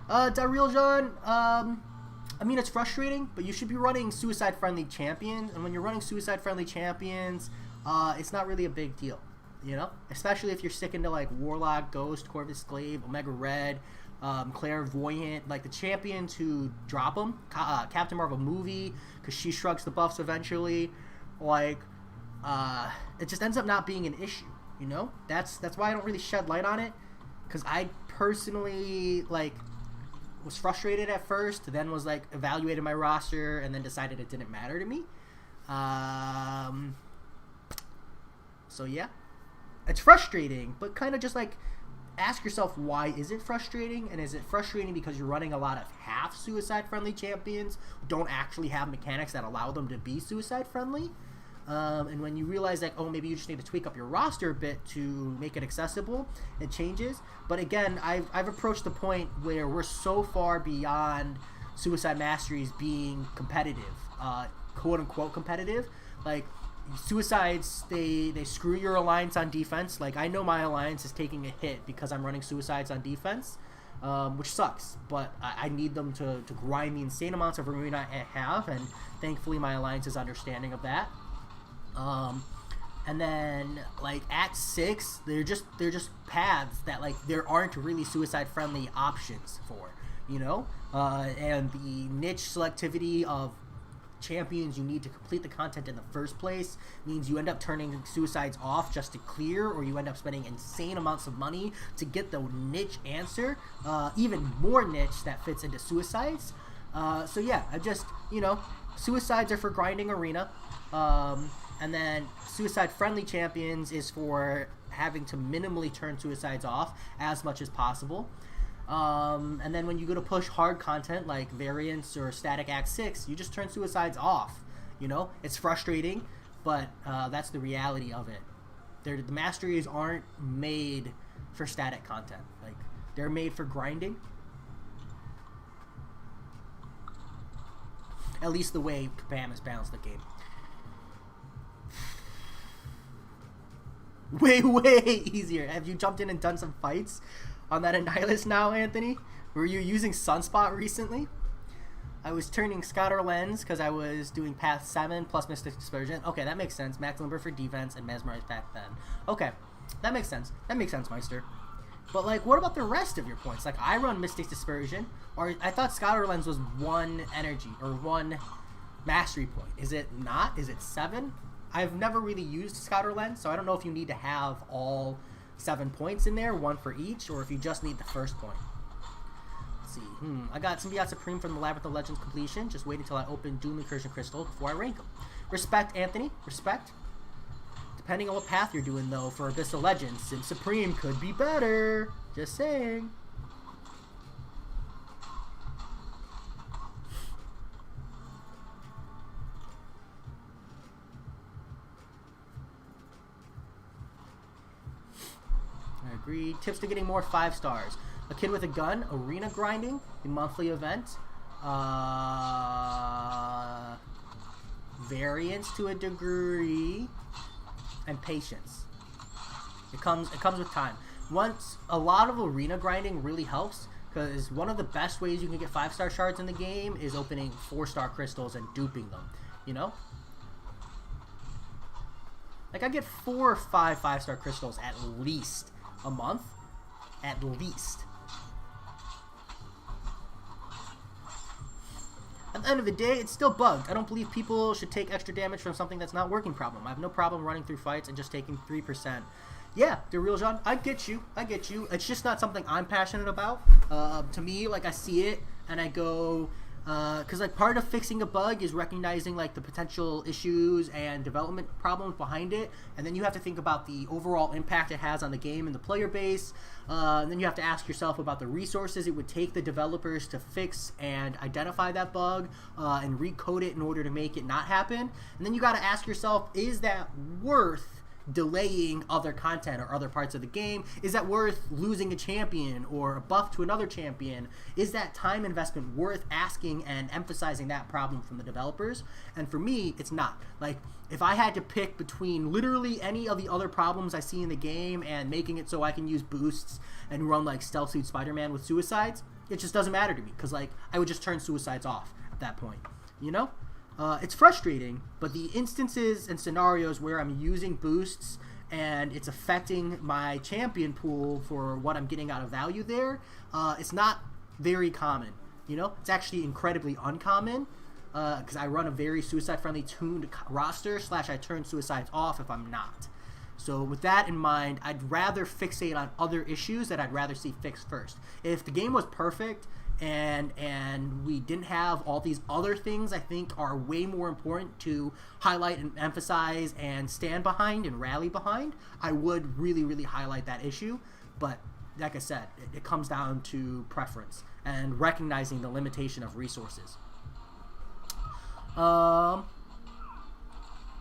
Daryl John, I mean, it's frustrating, but you should be running suicide-friendly champions, and when you're running suicide-friendly champions, it's not really a big deal, you know? Especially if you're sticking to, like, Warlock, Ghost, Corvus Glaive, Omega Red, Clairvoyant, like, the champions who drop them, Captain Marvel movie, because she shrugs the buffs eventually, like, it just ends up not being an issue, you know? That's why I don't really shed light on it, because I personally, like, was frustrated at first, then was, like, evaluated my roster, and then decided it didn't matter to me. So yeah, it's frustrating, but kind of just, like, ask yourself, why is it frustrating? And is it frustrating because you're running a lot of half suicide friendly champions who don't actually have mechanics that allow them to be suicide friendly? And when you realize like, oh, maybe you just need to tweak up your roster a bit to make it accessible, it changes. But again, I've approached the point where we're so far beyond Suicide Masteries being competitive, quote unquote competitive. Like Suicides, they screw your alliance on defense. Like I know my alliance is taking a hit because I'm running Suicides on defense, which sucks. But I need them to grind the insane amounts of arena I have, and thankfully my alliance is understanding of that. And then like Act 6, they're just paths that like there aren't really suicide friendly options for, you know, and the niche selectivity of champions you need to complete the content in the first place means you end up turning suicides off just to clear, or you end up spending insane amounts of money to get the niche answer, even more niche that fits into suicides. So yeah, I just, you know, suicides are for grinding arena. And then suicide-friendly champions is for having to minimally turn suicides off as much as possible. And then when you go to push hard content like variants or static Act 6, you just turn suicides off. You know, it's frustrating, but that's the reality of it. The masteries aren't made for static content. Like, they're made for grinding. At least the way Kabam has balanced the game. Way easier. Have you jumped in and done some fights on that Annihilus now, Anthony? Were you using Sunspot recently? I was turning Scatter Lens because I was doing Path 7 plus Mystic Dispersion. Okay, that makes sense. Max Limber for defense and Mesmerize back then. Okay, that makes sense. That makes sense, Meister. But, like, what about the rest of your points? Like, I run Mystic Dispersion, or I thought Scatter Lens was 1 energy, or 1 mastery point. Is it not? Is it 7? I've never really used Scatter Lens, so I don't know if you need to have all 7 points in there, 1 for each, or if you just need the first point. Let's see. I got Symbiote Supreme from the Labyrinth of Legends completion. Just wait until I open Doom Incursion Crystal before I rank them. Respect, Anthony. Respect. Depending on what path you're doing, though, for Abyssal Legends, Sim Supreme could be better. Just saying. Agreed. Tips to getting more 5 stars. A Kid with a Gun, arena grinding, the monthly event, variance to a degree, and patience. It comes with time. Once a lot of arena grinding really helps, because one of the best ways you can get 5-star shards in the game is opening 4-star crystals and duping them. You know? Like I get 4 or 5 5-star crystals at least a month, at least. At the end of the day, it's still bugged. I don't believe people should take extra damage from something that's not working problem. I have no problem running through fights and just taking 3%. Yeah, the real John, I get you. It's just not something I'm passionate about. To me, like I see it and I go, because like part of fixing a bug is recognizing like the potential issues and development problems behind it, and then you have to think about the overall impact it has on the game and the player base, and then you have to ask yourself about the resources it would take the developers to fix and identify that bug and recode it in order to make it not happen, and then you got to ask yourself, is that worth delaying other content or other parts of the game? Is that worth losing a champion or a buff to another champion? Is that time investment worth asking and emphasizing that problem from the developers? And for me, it's not. Like, if I had to pick between literally any of the other problems I see in the game and making it so I can use boosts and run like Stealth Suit Spider-Man with suicides, it just doesn't matter to me, because like I would just turn suicides off at that point, you know? It's frustrating, but the instances and scenarios where I'm using boosts and it's affecting my champion pool for what I'm getting out of value there, it's not very common. You know, it's actually incredibly uncommon, because I run a very suicide-friendly tuned roster / I turn suicides off if I'm not. So with that in mind, I'd rather fixate on other issues that I'd rather see fixed first. If the game was perfect and we didn't have all these other things I think are way more important to highlight and emphasize and stand behind and rally behind, I would really highlight that issue. But like I said, it comes down to preference and recognizing the limitation of resources.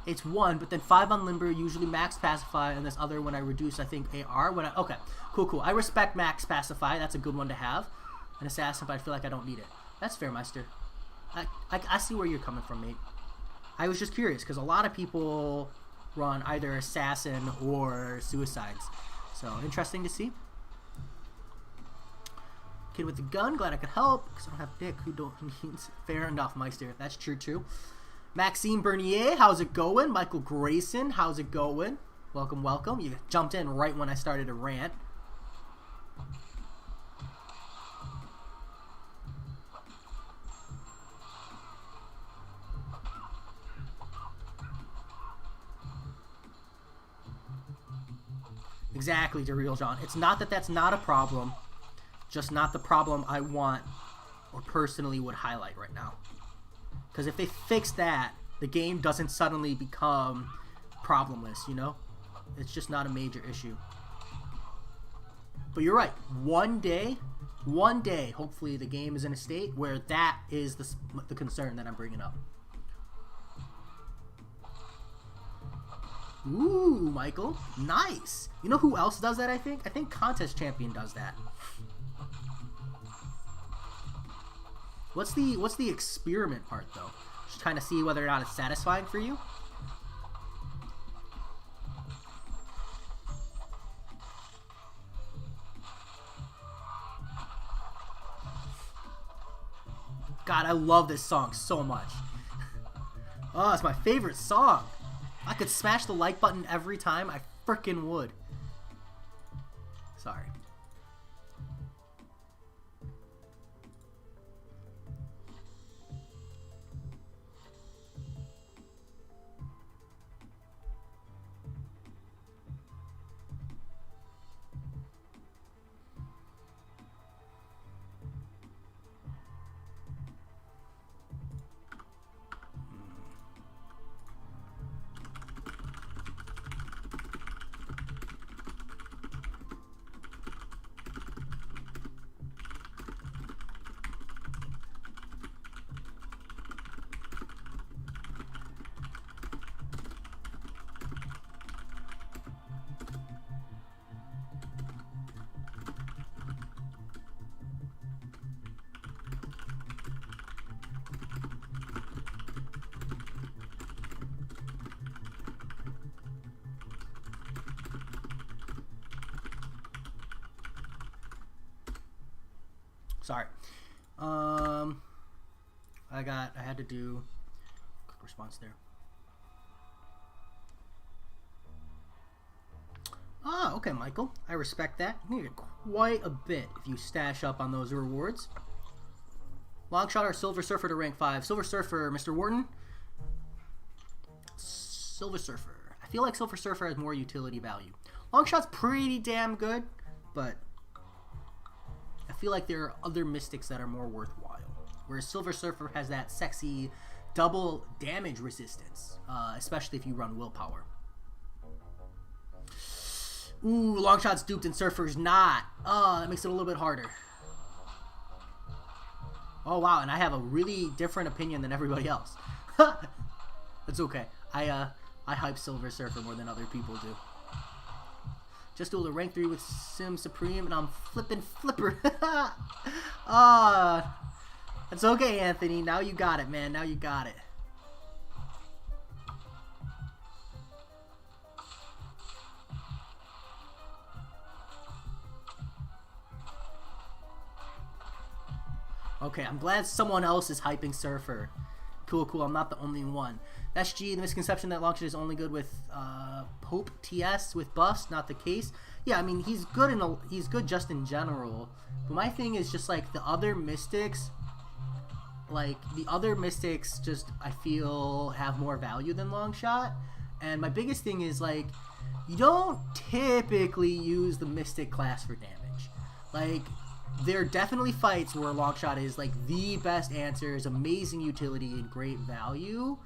It's 1, but then 5 on Limber, usually max Pacify, and this other when I reduce, I think, AR. Okay, cool. I respect max Pacify. That's a good one to have. An Assassin, but I feel like I don't need it. That's fair, Meister. I see where you're coming from, mate. I was just curious, because a lot of people run either Assassin or Suicides. So, interesting to see. Kid with the gun, glad I could help, because I don't have Dick, who don't needs. Fair enough, Meister. That's true, too. Maxime Bernier, how's it going? Michael Grayson, how's it going? Welcome. You jumped in right when I started to rant. Exactly, DeReal John. It's not that that's not a problem, just not the problem I want or personally would highlight right now. Because if they fix that, the game doesn't suddenly become problemless, you know? It's just not a major issue. But you're right. One day, hopefully the game is in a state where that is the concern that I'm bringing up. Ooh, Michael. Nice. You know who else does that, I think? I think Contest Champion does that. What's the experiment part, though? Just trying to see whether or not it's satisfying for you? God, I love this song so much. Oh, it's my favorite song. I could smash the like button every time. I frickin' would. Sorry. Sorry. I had to do quick response there. Ah, okay, Michael. I respect that. You can get quite a bit if you stash up on those rewards. Longshot or Silver Surfer to rank 5. Silver Surfer, Mr. Wharton. Silver Surfer. I feel like Silver Surfer has more utility value. Longshot's pretty damn good, but I feel like there are other mystics that are more worthwhile. Whereas Silver Surfer has that sexy double damage resistance, especially if you run willpower. Ooh, Longshot's duped and Surfer's not. Oh, that makes it a little bit harder. Oh, wow, and I have a really different opinion than everybody else. That's okay. I hype Silver Surfer more than other people do. Just do a rank 3 with Sim Supreme, and I'm flipping Flipper. That's okay, Anthony. Now you got it, man. Now you got it. Okay, I'm glad someone else is hyping Surfer. Cool, cool. I'm not the only one. That's G. The misconception that Longshot is only good with Pope TS with buffs. Not the case. Yeah, I mean he's good he's good just in general. But my thing is just like the other mystics. Like the other mystics, just I feel have more value than Longshot. And my biggest thing is like you don't typically use the mystic class for damage. Like there are definitely fights where Longshot is like the best answer, is amazing utility and great value.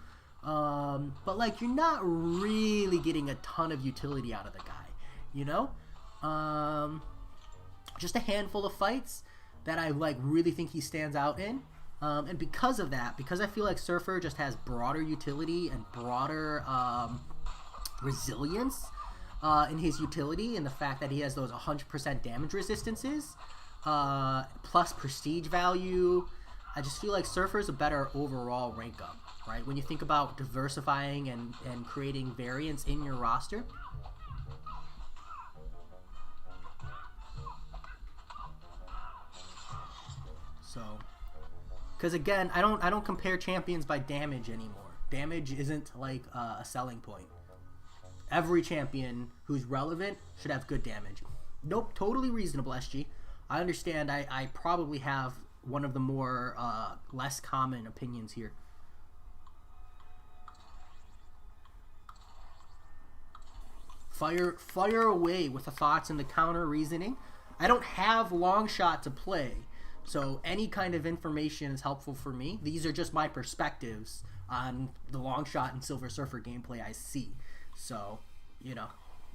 But like you're not really getting a ton of utility out of the guy, you know? Just a handful of fights that I like really think he stands out in. And because of that, because I feel like Surfer just has broader utility and broader resilience in his utility, and the fact that he has those 100% damage resistances, plus prestige value, I just feel like Surfer is a better overall rank up, right? When you think about diversifying and creating variance in your roster. So, because again, I don't compare champions by damage anymore. Damage isn't like a selling point. Every champion who's relevant should have good damage. Nope, totally reasonable, SG. I understand. I probably have one of the more less common opinions here. Fire away with the thoughts and the counter reasoning. I don't have long shot to play, so any kind of information is helpful for me. These are just my perspectives on the long shot and Silver Surfer gameplay I see. So, you know,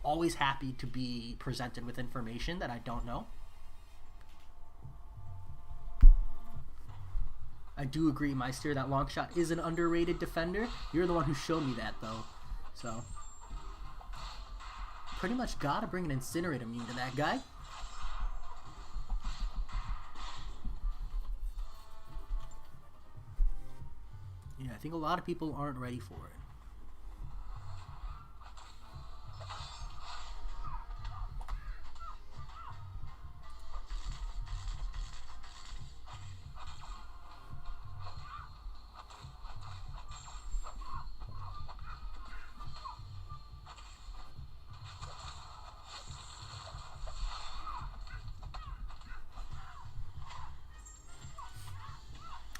always happy to be presented with information that I don't know. I do agree, Meister, that Longshot is an underrated defender. You're the one who showed me that, though. So, pretty much gotta bring an Incinerate immune to that guy. Yeah, I think a lot of people aren't ready for it.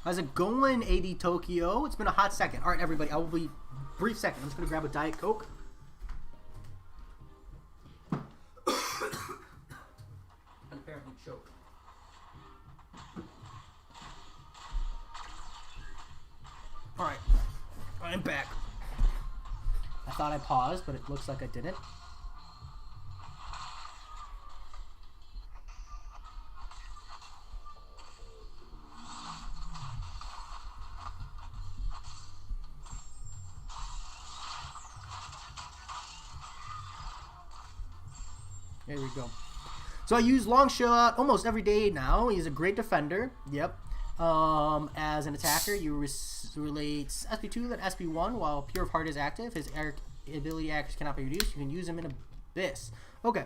How's it going, AD Tokyo? It's been a hot second. All right, everybody, I will be brief second. I'm just going to grab a Diet Coke. And apparently choke. All right, I'm back. I thought I paused, but it looks like I didn't. There we go. So I use Longshot almost every day now. He's a great defender. Yep. As an attacker, you relate SP2 than SP1 while Pure of Heart is active. His ability accuracy cannot be reduced. You can use him in Abyss. Okay.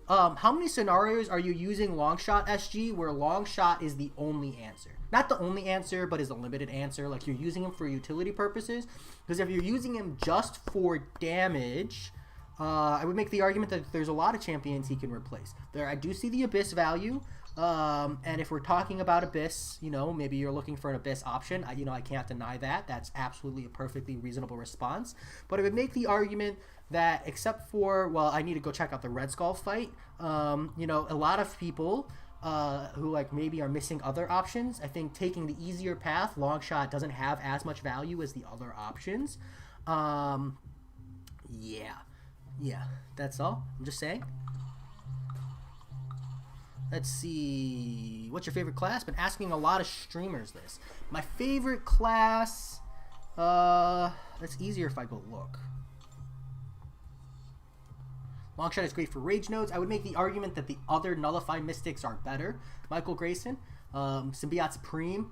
How many scenarios are you using Longshot, SG, where Longshot is the only answer? Not the only answer, but is a limited answer. Like, you're using him for utility purposes. Because if you're using him just for damage, I would make the argument that there's a lot of champions he can replace. I do see the Abyss value, and if we're talking about Abyss, you know, maybe you're looking for an Abyss option. I can't deny that. That's absolutely a perfectly reasonable response. But I would make the argument that, except for, well, I need to go check out the Red Skull fight. You know, a lot of people who like maybe are missing other options. I think taking the easier path, Longshot doesn't have as much value as the other options. Yeah, that's all. I'm just saying. Let's see. What's your favorite class? Been asking a lot of streamers this. My favorite class. That's easier if I go look. Longshot is great for rage nodes. I would make the argument that the other Nullify Mystics are better. Michael Grayson, Symbiote Supreme.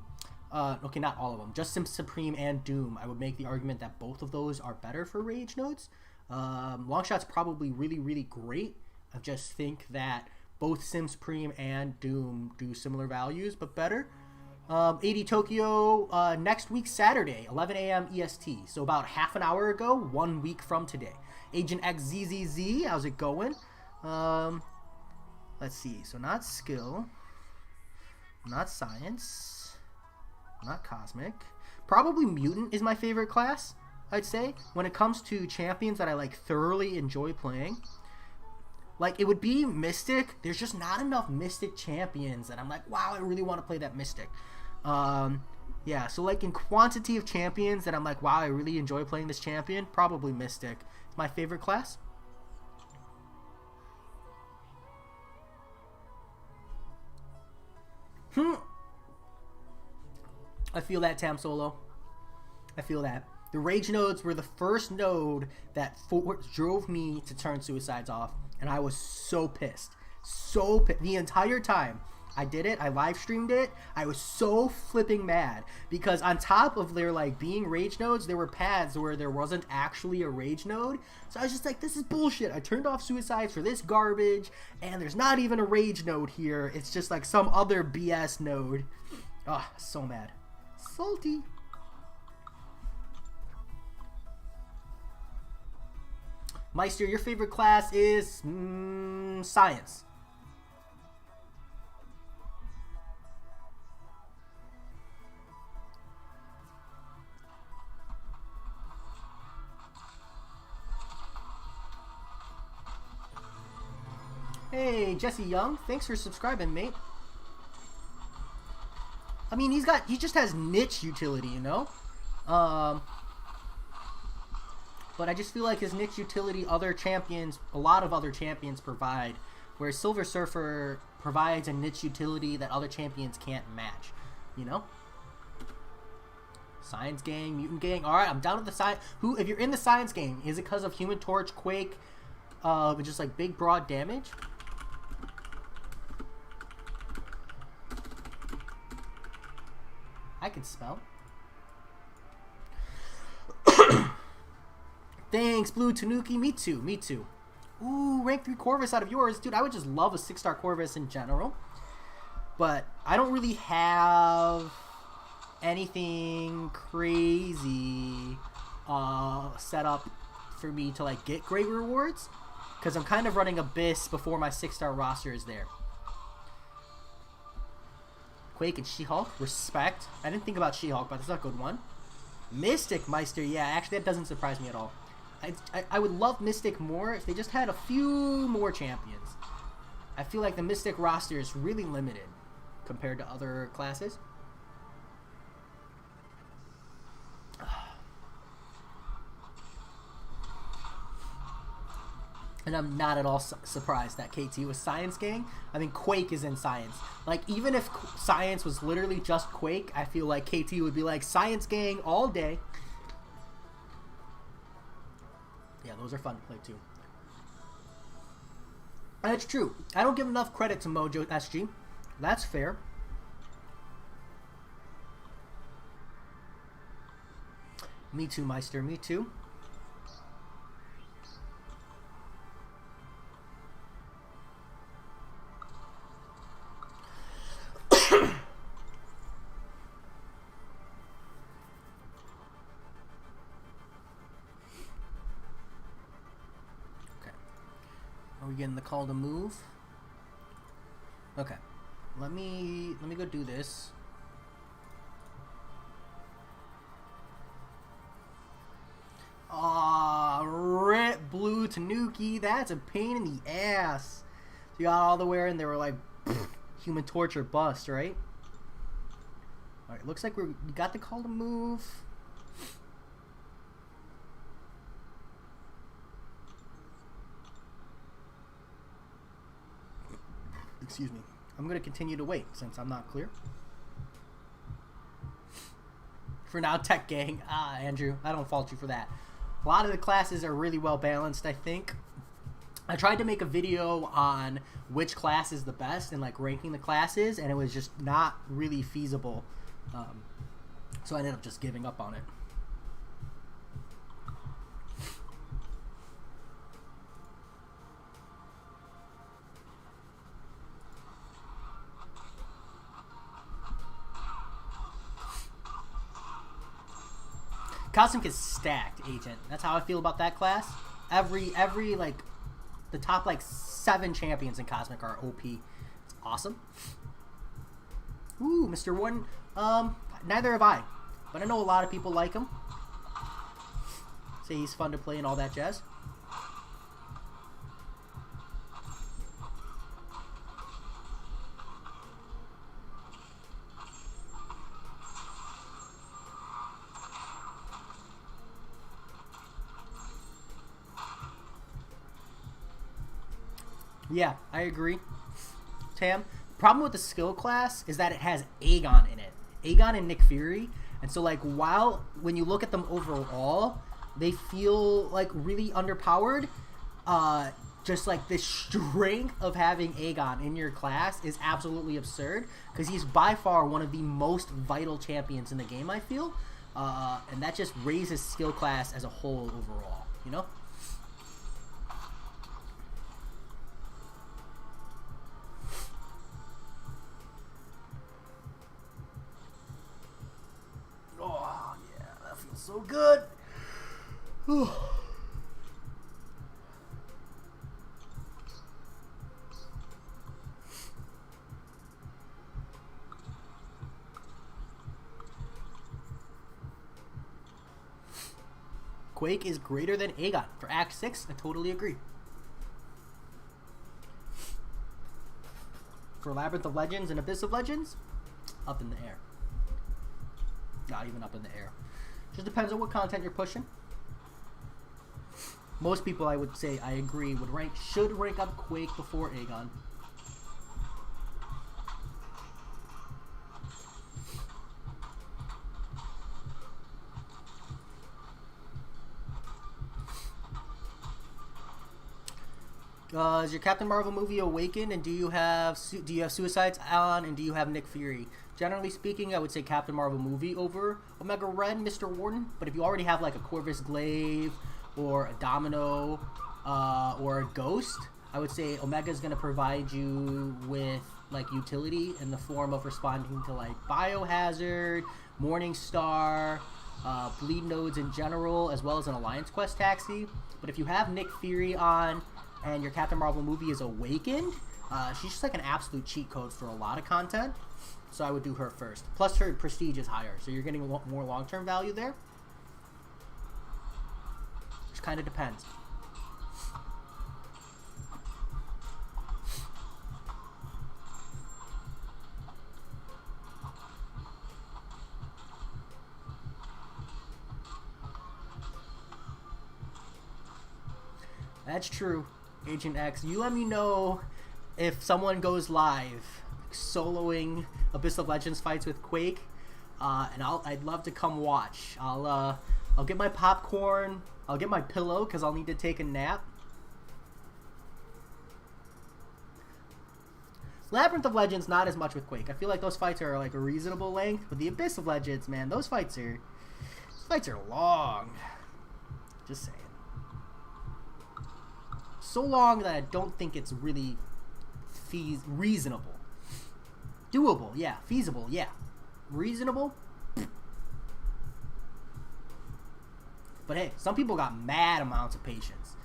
Okay, not all of them. Just Sim Supreme and Doom. I would make the argument that both of those are better for rage nodes. Longshot's probably really, really great. I just think that both Sim Supreme and Doom do similar values, but better. AD Tokyo, next week, Saturday, 11 a.m. EST. So about half an hour ago, 1 week from today. Agent XZZZ, how's it going? Let's see. So not skill, not science, not cosmic. Probably mutant is my favorite class, I'd say. When it comes to champions that I like thoroughly enjoy playing. Like, it would be Mystic. There's just not enough Mystic champions that I'm like, wow, I really want to play that Mystic. Yeah, so like in quantity of champions that I'm like, wow, I really enjoy playing this champion, probably Mystic. It's my favorite class. I feel that, Tam Solo. I feel that. The rage nodes were the first node that drove me to turn suicides off, and I was so pissed. So pissed. The entire time I did it, I live streamed it, I was so flipping mad, because on top of there like being rage nodes, there were paths where there wasn't actually a rage node. So I was just like, this is bullshit. I turned off suicides for this garbage, and there's not even a rage node here. It's just like some other BS node. Ah, oh, so mad. Salty. Meister, your favorite class is science. Hey, Jesse Young, thanks for subscribing, mate. I mean, he just has niche utility, you know? But I just feel like his niche utility, a lot of other champions provide, whereas Silver Surfer provides a niche utility that other champions can't match, you know? Science Gang, Mutant Gang. Alright, I'm down with the science. If you're in the Science Gang, is it because of Human Torch, Quake, just like big broad damage? I can spell. Thanks, Blue Tanuki. Me too. Me too. Ooh, rank 3 Corvus out of yours. Dude, I would just love a 6-star Corvus in general. But I don't really have anything crazy set up for me to like get great rewards. Because I'm kind of running Abyss before my 6-star roster is there. Quake and She-Hulk. Respect. I didn't think about She-Hulk, but that's a good one. Mystic Meister. Yeah, actually that doesn't surprise me at all. I would love Mystic more if they just had a few more champions. I feel like the Mystic roster is really limited compared to other classes. And I'm not at all surprised that KT was Science Gang. I mean, Quake is in Science. Like, even if Science was literally just Quake, I feel like KT would be like, Science Gang all day. Yeah, those are fun to play too. That's true. I don't give enough credit to Mojo SG. That's fair. Me too, Meister. Me too. Are we getting the call to move? Okay. Let me go do this. Aw, rip Blue Tanuki. That's a pain in the ass. So you got all the way and they were like, Human Torch or bust, right? Alright, looks like we got the call to move. Excuse me. I'm going to continue to wait since I'm not clear. For now, Tech Gang. Ah, Andrew, I don't fault you for that. A lot of the classes are really well balanced, I think. I tried to make a video on which class is the best and like ranking the classes, and it was just not really feasible. So I ended up just giving up on it. Cosmic is stacked, Agent. That's how I feel about that class. Every like the top like 7 champions in Cosmic are OP. It's awesome. Ooh, Mr. Warden. Neither have I, but I know a lot of people like him. Say he's fun to play and all that jazz. Yeah, I agree. Tam, the problem with the skill class is that it has Aegon in it. Aegon and Nick Fury. And so, like, when you look at them overall, they feel, like, really underpowered. Just, like, the strength of having Aegon in your class is absolutely absurd. Because he's by far one of the most vital champions in the game, I feel. And that just raises skill class as a whole overall, you know? Oh, yeah, that feels so good. Quake is greater than Aegon. For Act 6, I totally agree. For Labyrinth of Legends and Abyss of Legends, up in the air. Not even up in the air. Just depends on what content you're pushing. Most people, I would say, I agree, should rank up Quake before Aegon. Is your Captain Marvel movie Awakened, and do you have Suicides on, and do you have Nick Fury? Generally speaking, I would say Captain Marvel movie over Omega Red, Mr. Warden. But if you already have like a Corvus Glaive or a Domino or a Ghost, I would say Omega is going to provide you with like utility in the form of responding to like Biohazard, Morningstar, bleed nodes in general, as well as an Alliance Quest taxi. But if you have Nick Fury on and your Captain Marvel movie is Awakened, she's just like an absolute cheat code for a lot of content. So I would do her first. Plus her prestige is higher, so you're getting more long-term value there. Just kind of depends. That's true, Agent X. You let me know if someone goes live soloing Abyss of Legends fights with Quake, and I'd love to come watch. I'll get my popcorn. I'll get my pillow because I'll need to take a nap. Labyrinth of Legends not as much with Quake. I feel like those fights are like a reasonable length, but the Abyss of Legends, man, those fights are long. Just saying. So long that I don't think it's really reasonable. Doable, yeah. Feasible, yeah. Reasonable? But hey, some people got mad amounts of patience.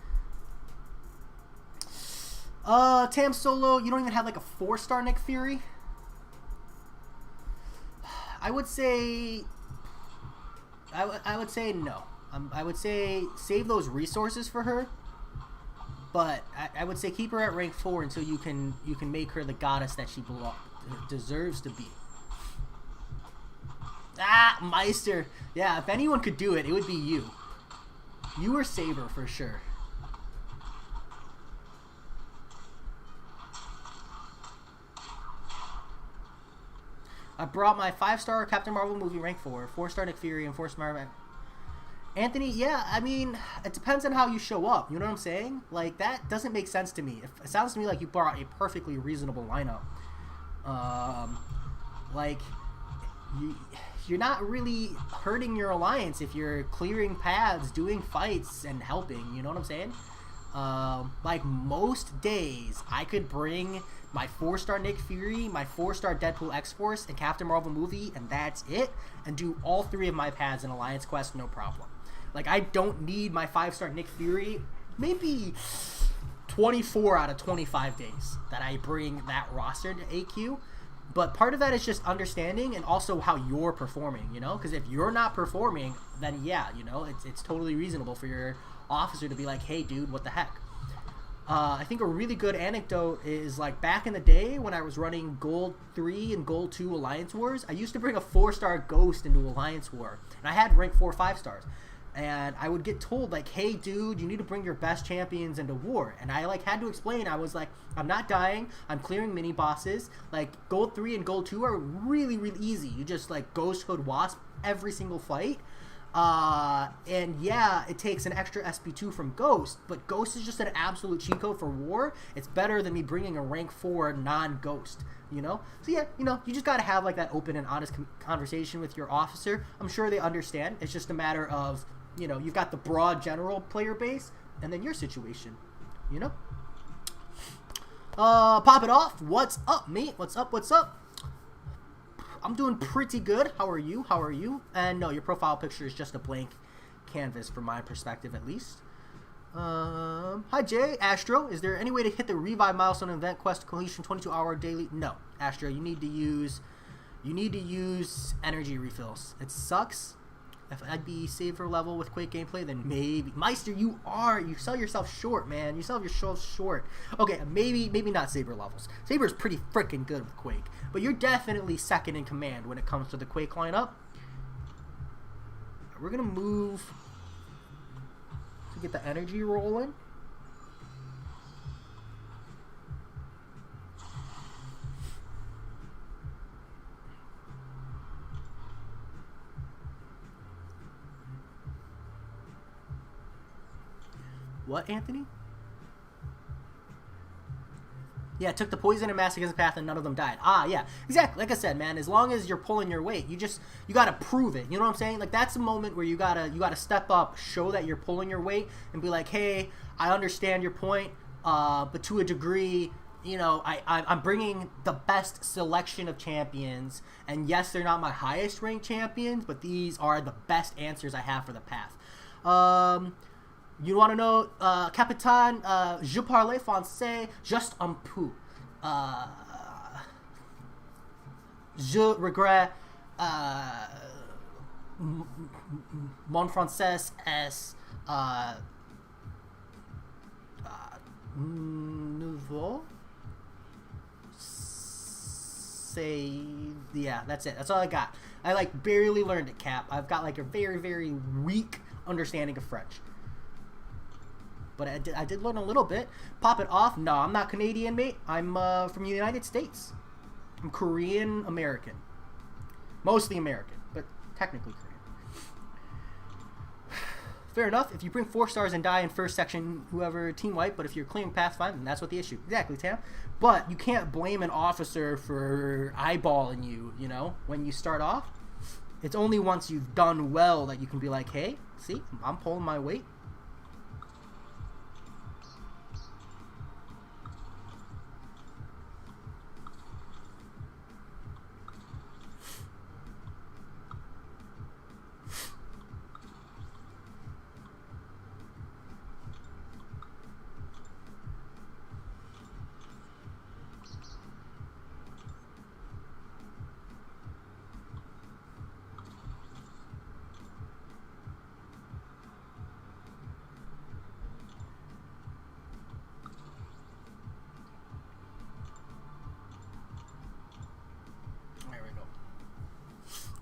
Tam Solo, you don't even have like a 4-star Nick Fury? I would say no. I would say save those resources for her. But I would say keep her at rank 4 until you can make her the goddess that she deserves to be. Ah, Meister. Yeah, if anyone could do it, it would be you. You or Saber for sure. I brought my 5-star Captain Marvel movie rank 4, 4-star Nick Fury, and 4-star Anthony. Yeah, I mean, it depends on how you show up. You know what I'm saying? Like, that doesn't make sense to me. It sounds to me like you brought a perfectly reasonable lineup. Like, you're not really hurting your alliance if you're clearing paths, doing fights, and helping. You know what I'm saying? Like, most days, I could bring my 4-star Nick Fury, my 4-star Deadpool X-Force, and Captain Marvel movie, and that's it, and do all 3 of my paths in Alliance Quest, no problem. Like, I don't need my 5-star Nick Fury, maybe 24 out of 25 days that I bring that roster to AQ. But part of that is just understanding and also how you're performing, you know? Because if you're not performing, then yeah, you know, it's totally reasonable for your officer to be like, hey, dude, what the heck? I think a really good anecdote is, like, back in the day when I was running Gold 3 and Gold 2 Alliance Wars, I used to bring a 4-star Ghost into Alliance War. And I had rank 4 5-stars. And I would get told, like, hey, dude, you need to bring your best champions into war. And I, like, had to explain. I was like, I'm not dying. I'm clearing mini-bosses. Like, Gold 3 and Gold 2 are really, really easy. You just, like, Ghost Hood Wasp every single fight. And, yeah, it takes an extra SP2 from Ghost. But Ghost is just an absolute cheat code for war. It's better than me bringing a rank 4 non-Ghost, you know? So, yeah, you know, you just got to have, like, that open and honest conversation with your officer. I'm sure they understand. It's just a matter of... You know, you've got the broad general player base, and then your situation, you know? Pop it off. What's up, mate? What's up? What's up? I'm doing pretty good. How are you? How are you? And no, your profile picture is just a blank canvas from my perspective, at least. Hi, Jay. Astro, is there any way to hit the revive milestone event quest completion 22-hour daily? No, Astro, you need to use energy refills. It sucks. If I'd be saver level with Quake gameplay, then maybe. Meister, you sell yourself short, man. You sell yourself short. Okay, maybe not saber levels. Saber's pretty freaking good with Quake, but you're definitely second in command when it comes to the Quake lineup. We're gonna move to get the energy rolling. What, Anthony? Yeah, took the poison and mass against the path and none of them died. Ah, yeah, exactly. Like I said, man, as long as you're pulling your weight, you gotta prove it. You know what I'm saying? Like, that's a moment where you gotta step up, show that you're pulling your weight, and be like, hey, I understand your point, but to a degree, you know, I'm bringing the best selection of champions, and yes, they're not my highest ranked champions, but these are the best answers I have for the path. You want to know, Capitaine, je parle français juste un peu. Je regrette, mon français est nouveau. Say, yeah, that's it. That's all I got. I, like, barely learned it, Cap. I've got, like, a very, very weak understanding of French. But I did learn a little bit. Pop it off. No, I'm not Canadian, mate. I'm from the United States. I'm Korean American. Mostly American, but technically Korean. Fair enough. If you bring 4 stars and die in first section, whoever team wipe. But if you're clearing path, fine, then that's what the issue. Exactly, Tam. But you can't blame an officer for eyeballing you, you know, when you start off. It's only once you've done well that you can be like, hey, see, I'm pulling my weight.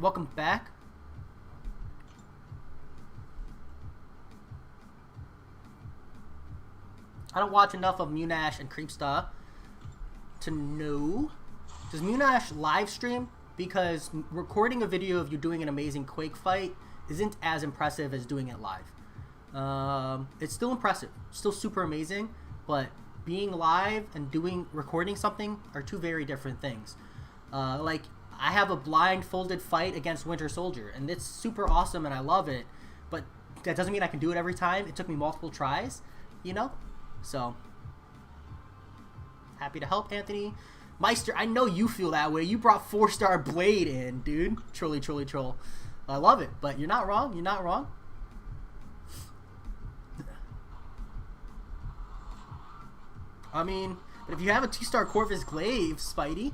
Welcome back. I don't watch enough of Munash and Creepstar to know. Does Munash live stream? Because recording a video of you doing an amazing Quake fight isn't as impressive as doing it live. It's still impressive, still super amazing, but being live and recording something are two very different things. Like, I have a blindfolded fight against Winter Soldier, and it's super awesome, and I love it, but that doesn't mean I can do it every time. It took me multiple tries, you know? So, happy to help, Anthony. Meister, I know you feel that way. You brought 4-star Blade in, dude. Trolly, trolly, troll. I love it, but you're not wrong. You're not wrong. I mean, but if you have a 2-star Corvus Glaive, Spidey...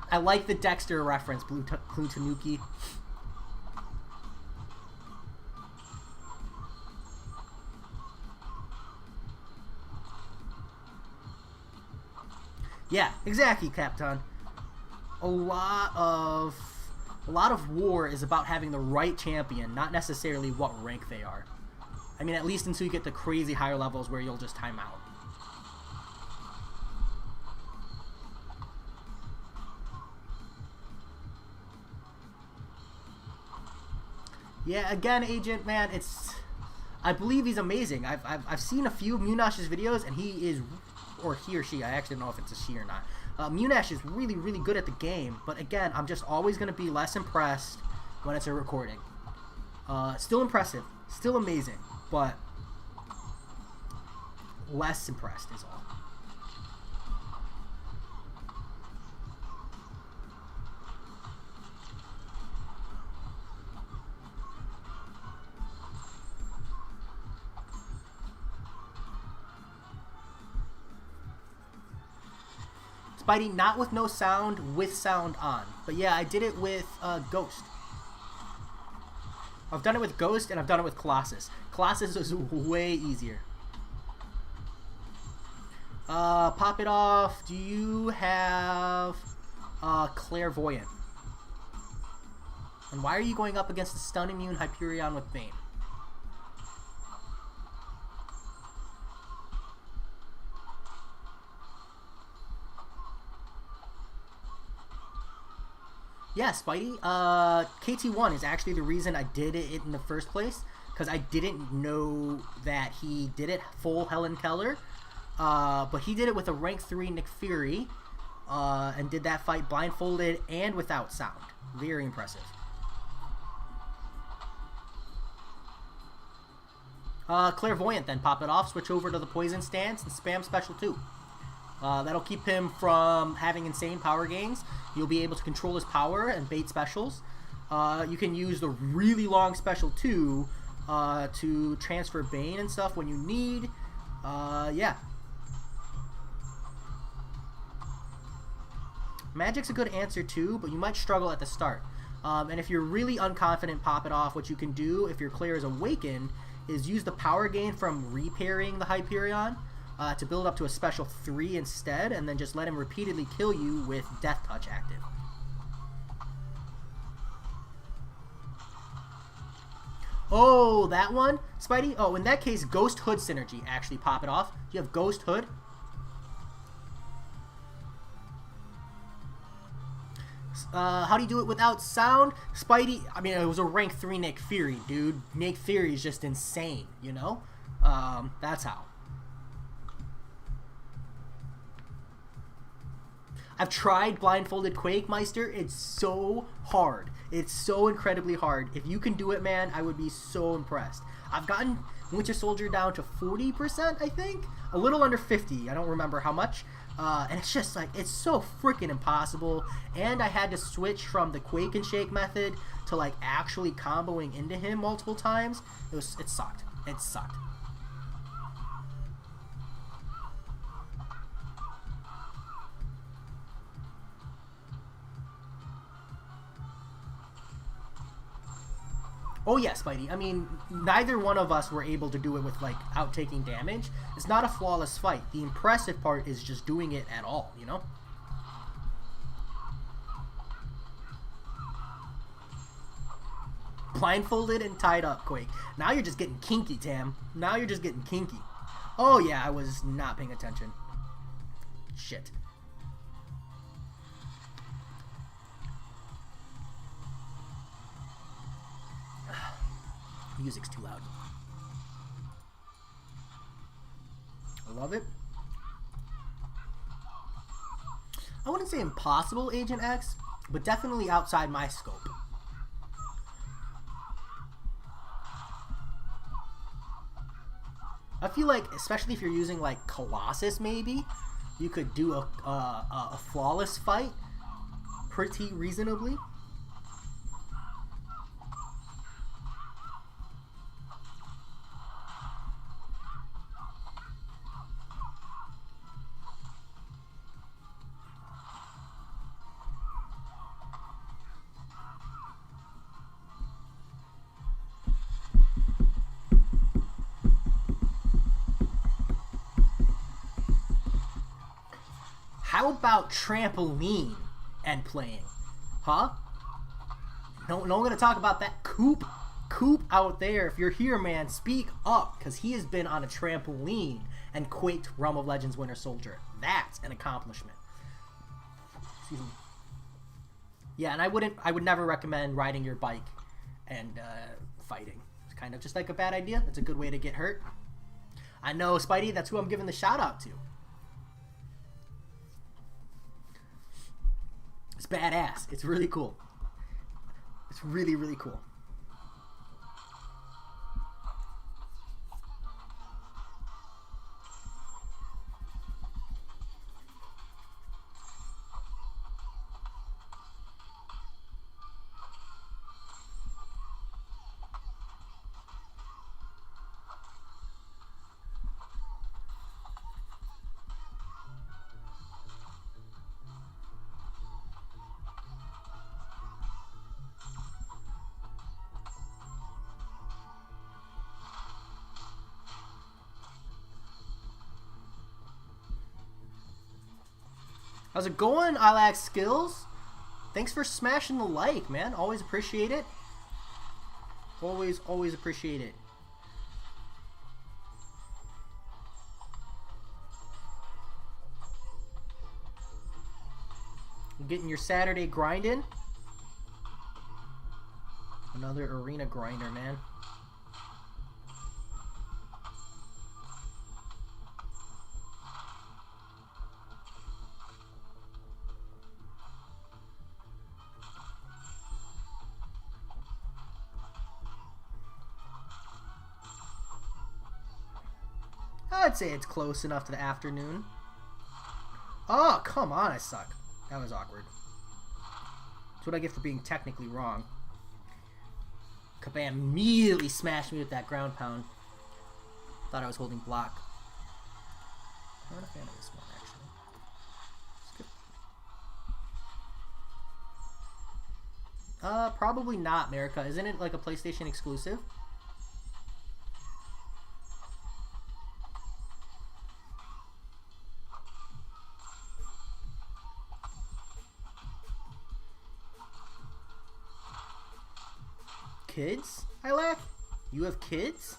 I like the Dexter reference, Blue Tanuki. Yeah, exactly, Captain. A lot of A lot of war is about having the right champion, not necessarily what rank they are. I mean, at least until you get the crazy higher levels where you'll just time out. Yeah, again, Agent, man, it's... I believe he's amazing. I've seen a few of Munash's videos, and he is... Or he or she, I actually don't know if it's a she or not. Munash is really, really good at the game, but again, I'm just always going to be less impressed when it's a recording. Still impressive, still amazing, but less impressed is all. Spidey, not with no sound, with sound on. But yeah, I did it with Ghost. I've done it with Ghost, and I've done it with Colossus. Colossus is way easier. Pop it off. Do you have Clairvoyant? And why are you going up against the Stun Immune Hyperion with Bane? Yeah, Spidey, KT1 is actually the reason I did it in the first place, because I didn't know that he did it full Helen Keller, but he did it with a rank 3 Nick Fury, and did that fight blindfolded and without sound. Very impressive. Clairvoyant then, pop it off, switch over to the Poison stance, and spam Special 2. That'll keep him from having insane power gains. You'll be able to control his power and bait specials. You can use the really long Special 2 to transfer Bane and stuff when you need. Yeah. Magic's a good answer too, but you might struggle at the start. And if you're really unconfident, pop it off. What you can do if your Claire is awakened is use the power gain from repairing the Hyperion to build up to a Special 3 instead, and then just let him repeatedly kill you with Death Touch active. Oh, that one? Spidey? Oh, in that case, Ghost Hood synergy. Actually, pop it off. Do you have Ghost Hood? How do you do it without sound? Spidey, I mean, it was a rank 3 Nick Fury, dude. Nick Fury is just insane, you know? That's how. I've tried Blindfolded Quakemeister. It's so hard. It's so incredibly hard. If you can do it, man, I would be so impressed. I've gotten Winter Soldier down to 40%, I think? A little under 50. I don't remember how much. And it's just like, it's so freaking impossible. And I had to switch from the Quake and Shake method to like actually comboing into him multiple times. It sucked. It sucked. Oh yeah, Spidey. I mean, neither one of us were able to do it with, like, out taking damage. It's not a flawless fight. The impressive part is just doing it at all, you know? Blindfolded and tied up, Quake. Now you're just getting kinky, Tam. Now you're just getting kinky. Oh yeah, I was not paying attention. Shit. Music's too loud. I love it. I wouldn't say impossible, Agent X, but definitely outside my scope. I feel like, especially if you're using like Colossus, maybe you could do a flawless fight pretty reasonably. How about trampoline and playing? Huh? No one gonna talk about that. Coop out there. If you're here, man, speak up, because he has been on a trampoline and quaked Realm of Legends Winter Soldier. That's an accomplishment. Excuse me. Yeah, and I would never recommend riding your bike and fighting. It's kind of just like a bad idea. It's a good way to get hurt. I know, Spidey, that's who I'm giving the shout out to. It's badass. It's really cool. It's really, really cool. How's it going, Ilax Skills? Thanks for smashing the like, man. Always appreciate it. Always appreciate it. Getting your Saturday grind in. Another arena grinder, man. I'd say it's close enough to the afternoon. Oh, come on, I suck. That was awkward. That's what I get for being technically wrong. Kabam immediately smashed me with that ground pound. Thought I was holding block. I'm not a fan of this one, actually. Skip. Probably not, America. Isn't it like a PlayStation exclusive? Kids? I laugh. You have kids?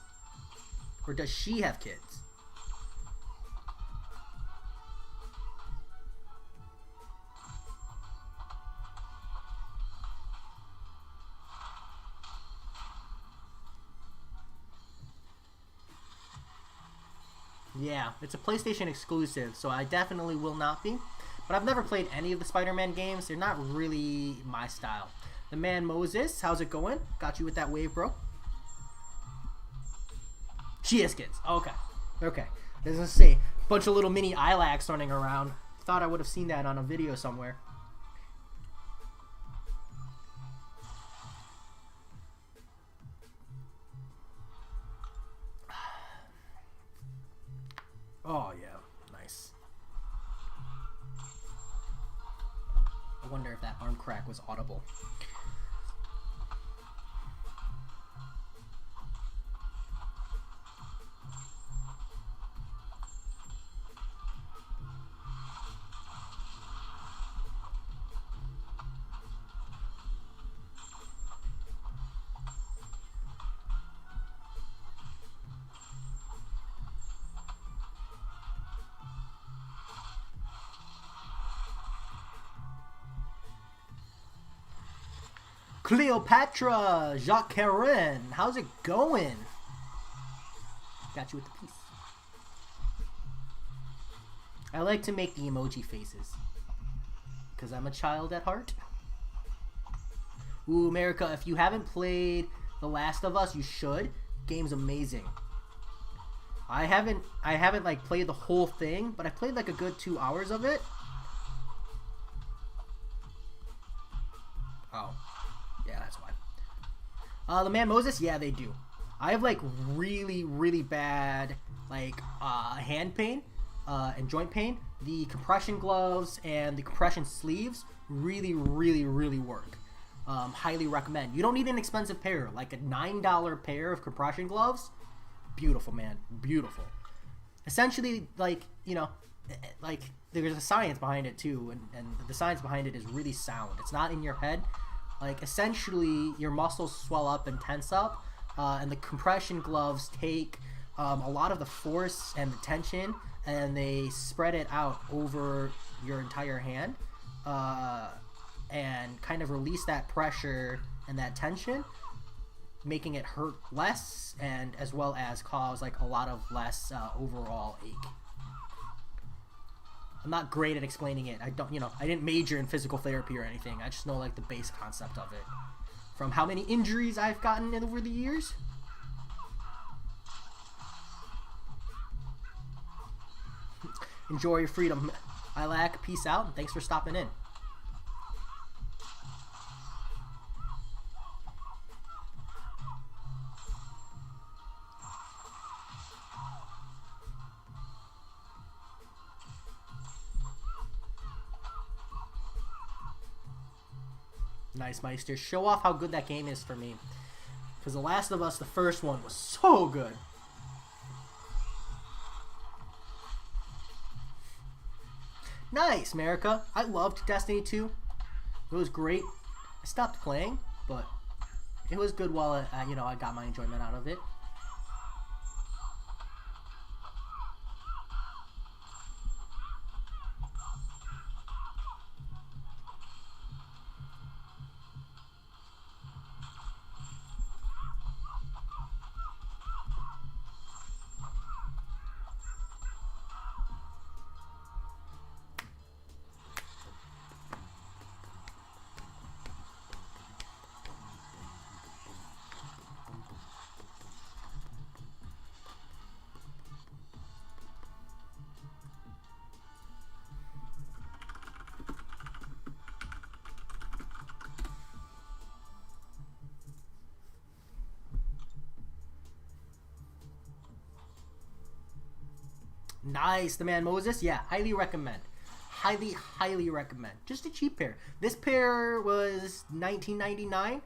Or does she have kids? Yeah, it's a PlayStation exclusive, so I definitely will not be. But I've never played any of the Spider-Man games. They're not really my style. The man Moses, how's it going? Got you with that wave, bro. She has kids. Okay. Okay. I was gonna say, bunch of little mini Ilax running around. Thought I would have seen that on a video somewhere. Oh, yeah. Nice. I wonder if that arm crack was audible. Cleopatra, Jacques Caron, how's it going? Got you with the piece. I like to make the emoji faces, because I'm a child at heart. Ooh, America, if you haven't played The Last of Us, you should. Game's amazing. I haven't like played the whole thing, but I played like a good 2 hours of it. Oh. Yeah, that's why. The man Moses, yeah, they do. I have like really bad like hand pain and joint pain. The compression gloves and the compression sleeves really work. Highly recommend. You don't need an expensive pair, like a $9 pair of compression gloves. Beautiful, man, beautiful. Essentially, like, you know, like there's a science behind it too, and the science behind it is really sound. It's not in your head. Like, essentially, your muscles swell up and tense up, and the compression gloves take a lot of the force and the tension, and they spread it out over your entire hand, and kind of release that pressure and that tension, making it hurt less, and as well as cause like a lot of less overall ache. I'm not great at explaining it. I don't, I didn't major in physical therapy or anything. I just know like the base concept of it from how many injuries I've gotten over the years. Enjoy your freedom, Ilac. Peace out, and thanks for stopping in. Nice, Meister. Show off how good that game is for me. Because The Last of Us, the first one, was so good. Nice, America. I loved Destiny 2. It was great. I stopped playing, but it was good while I got my enjoyment out of it. Nice, the man Moses. Yeah, highly recommend. Highly recommend. Just a cheap pair. This pair was $19.99.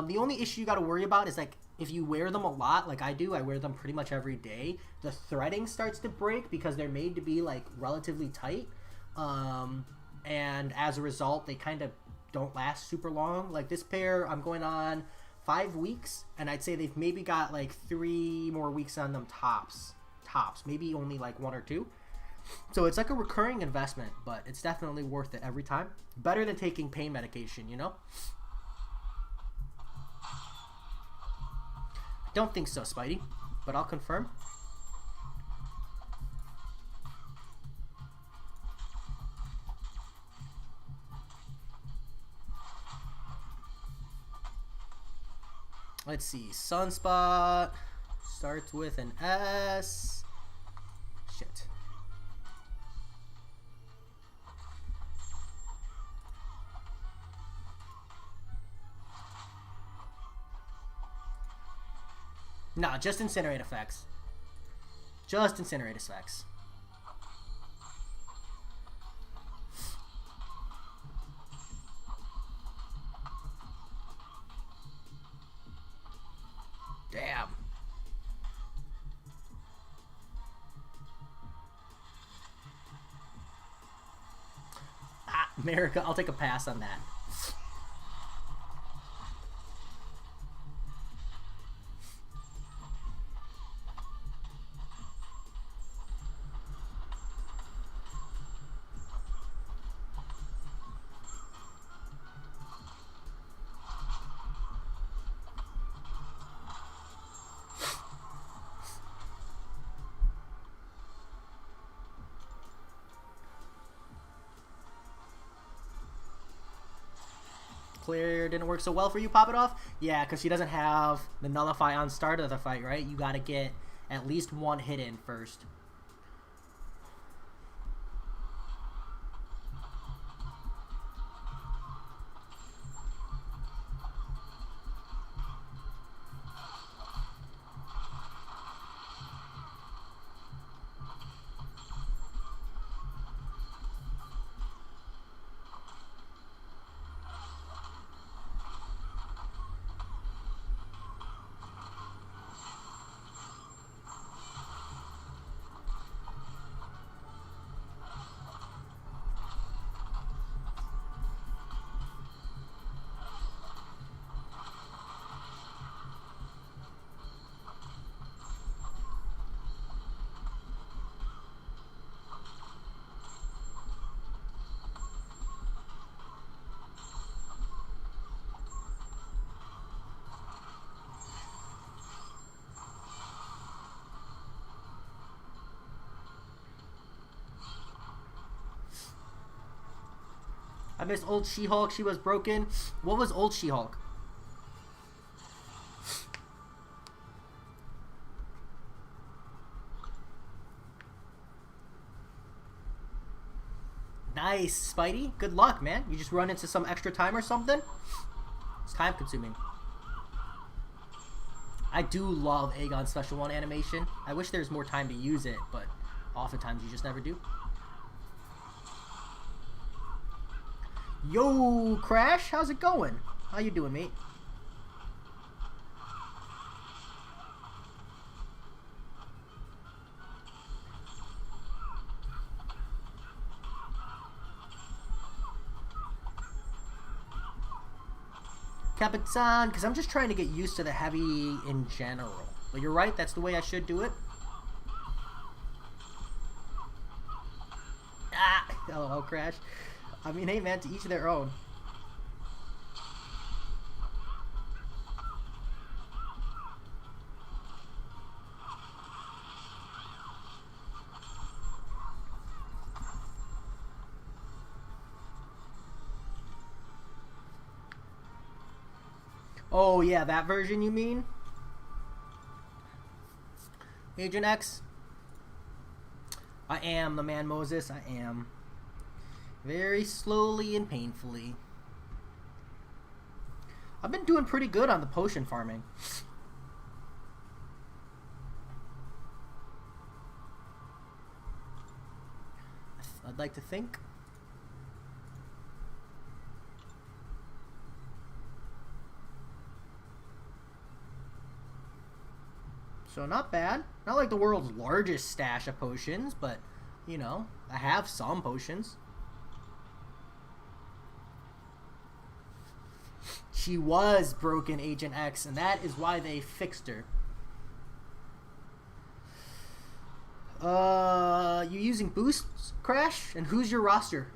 The only issue you got to worry about is like if you wear them a lot, like I do, I wear them pretty much every day. The threading starts to break because they're made to be like relatively tight, and as a result, they kind of don't last super long. Like this pair, I'm going on 5 weeks, and I'd say they've maybe got like 3 more weeks on them tops, maybe only like 1 or 2. So it's like a recurring investment, but it's definitely worth it every time. Better than taking pain medication, you know? I don't think so, Spidey, but I'll confirm. Let's see. Sunspot starts with an S. Shit. Nah, just Incinerate effects. Just Incinerate effects. Damn. America, I'll take a pass on that. Clear didn't work so well for you, Pop It Off? Yeah, because she doesn't have the Nullify on start of the fight, right? You got to get at least 1 hit in first. I missed old She-Hulk. She was broken. What was old She-Hulk? Nice, Spidey. Good luck, man. You just run into some extra time or something? It's time consuming. I do love Aegon's Special 1 animation. I wish there's more time to use it, but oftentimes you just never do. Yo, Crash, how's it going? How you doing, mate? Capitan, because I'm just trying to get used to the heavy in general. But you're right, that's the way I should do it. Ah! LOL, Crash. I mean, hey man, to each their own. Oh yeah, that version you mean? Agent X? I am the man Moses, I am. Very slowly and painfully. I've been doing pretty good on the potion farming. I'd like to think. So not bad. Not like the world's largest stash of potions, but, you know, I have some potions. She was broken, Agent X, and that is why they fixed her. You using boosts, Crash? And who's your roster?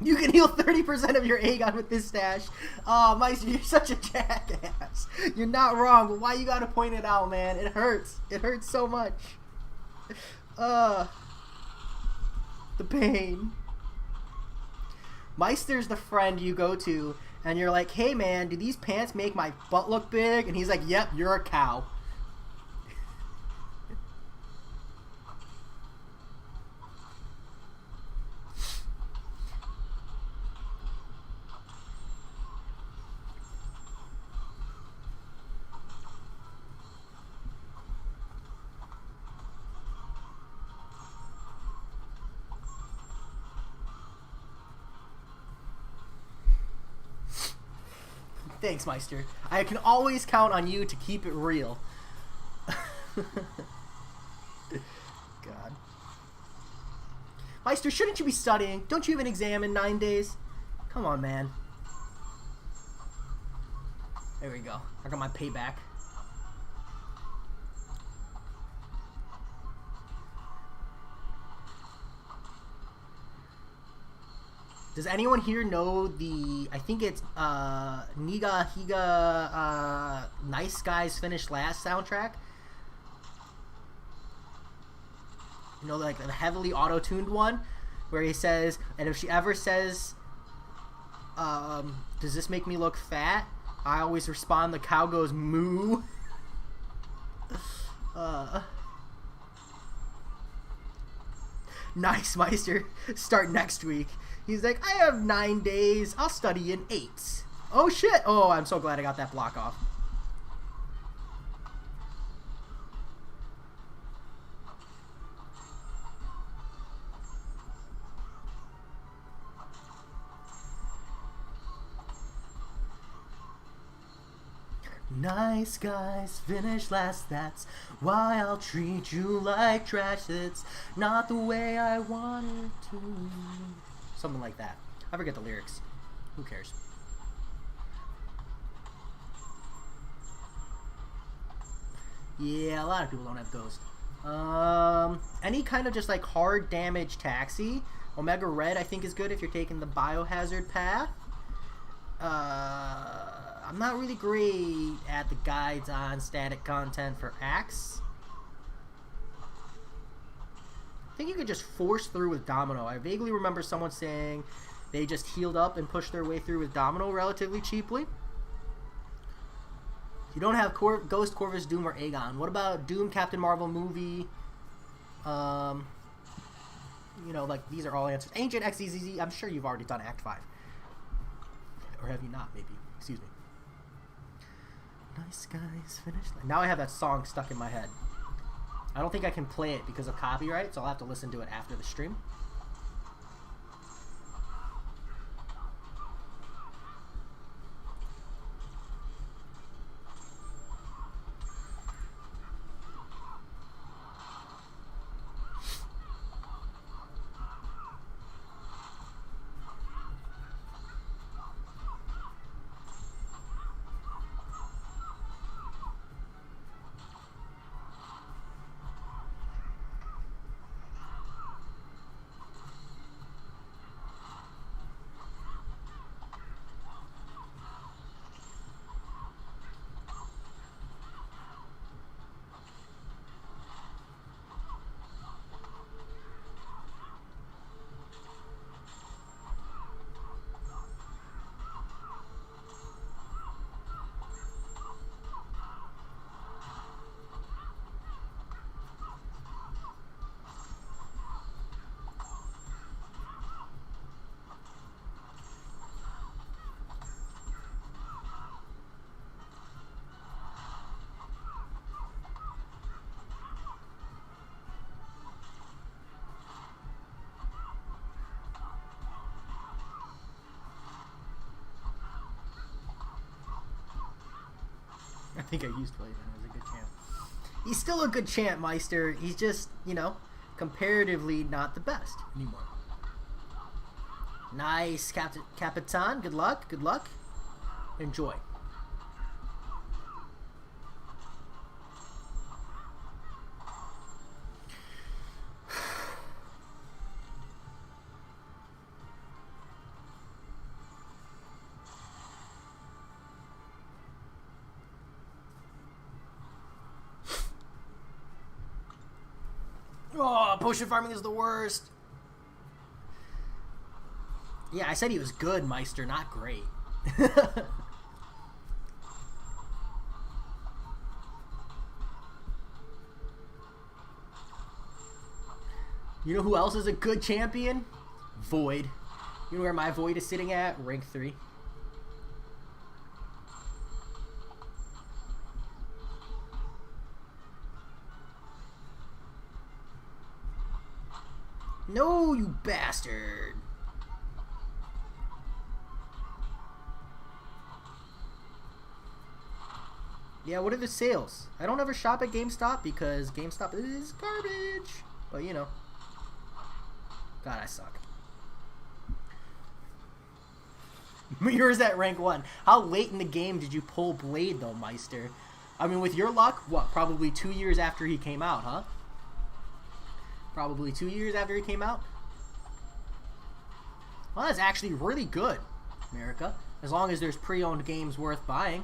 You can heal 30% of your Aegon with this stash. Oh, Meister, you're such a jackass. You're not wrong, but why you gotta point it out, man? It hurts. It hurts so much. The pain. Meister's the friend you go to, and you're like, hey, man, do these pants make my butt look big? And he's like, yep, you're a cow. Thanks, Meister. I can always count on you to keep it real. God. Meister, shouldn't you be studying? Don't you have an exam in 9 days? Come on, man. There we go. I got my payback. Does anyone here know the, I think it's Niga Higa Nice Guys Finished Last soundtrack? You know, like the heavily auto-tuned one where he says, and if she ever says, does this make me look fat? I always respond, the cow goes moo. Nice, Meister. Start next week. He's like, I have 9 days. I'll study in 8. Oh, shit. Oh, I'm so glad I got that block off. Nice guys finish last, that's why I'll treat you like trash. It's not the way I wanted to. Something like that. I forget the lyrics. Who cares? Yeah, a lot of people don't have Ghost. Any kind of just like hard damage taxi, Omega Red, I think, is good if you're taking the biohazard path. I'm not really great at the guides on static content for Axe. I think you could just force through with Domino. I vaguely remember someone saying they just healed up and pushed their way through with Domino relatively cheaply. You don't have Ghost, Corvus, Doom, or Aegon. What about Doom, Captain Marvel movie? You know, like, these are all answers. Ancient, XZZ, I'm sure you've already done Act 5. Or have you not, maybe? Excuse me. Nice guys, finish. Now I have that song stuck in my head. I don't think I can play it because of copyright, so I'll have to listen to it after the stream. I think I used Flavin as a good champ. He's still a good champ, Meister. He's just, you know, comparatively not the best anymore. Nice, Capitan. Good luck. Good luck. Enjoy. Oh, potion farming is the worst. Yeah, I said he was good, Meister, not great. You know who else is a good champion? Void. You know where my Void is sitting at? Rank 3. No, you bastard. Yeah, what are the sales? I don't ever shop at GameStop because GameStop is garbage. But, you know. God, I suck. Yours at rank 1. How late in the game did you pull Blade, though, Meister? I mean, with your luck, what, probably 2 years after he came out, huh? Probably 2 years after he came out? Well, that's actually really good, America. As long as there's pre-owned games worth buying.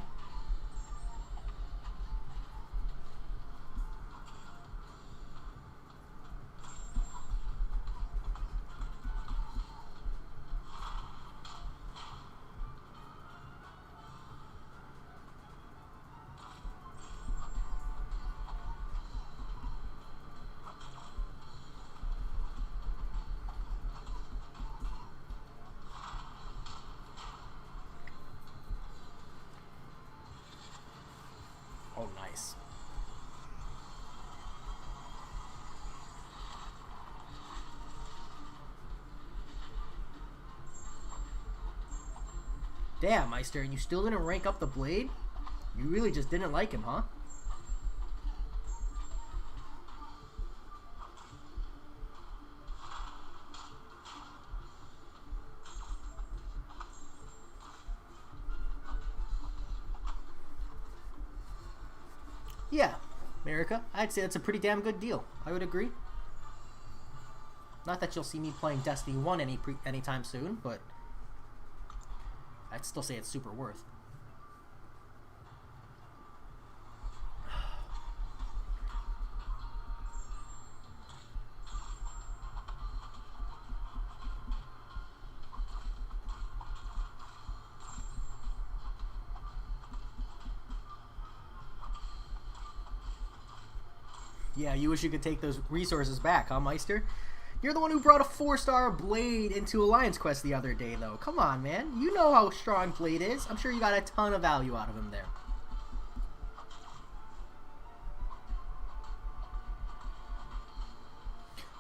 Oh, nice. Damn, Meister, you still didn't rank up the Blade? You really just didn't like him, huh? Yeah, America, I'd say that's a pretty damn good deal. I would agree. Not that you'll see me playing Destiny 1 anytime soon, but I'd still say it's super worth. Yeah, you wish you could take those resources back, huh, Meister? You're the one who brought a 4-star Blade into Alliance Quest the other day, though. Come on, man. You know how strong Blade is. I'm sure you got a ton of value out of him there.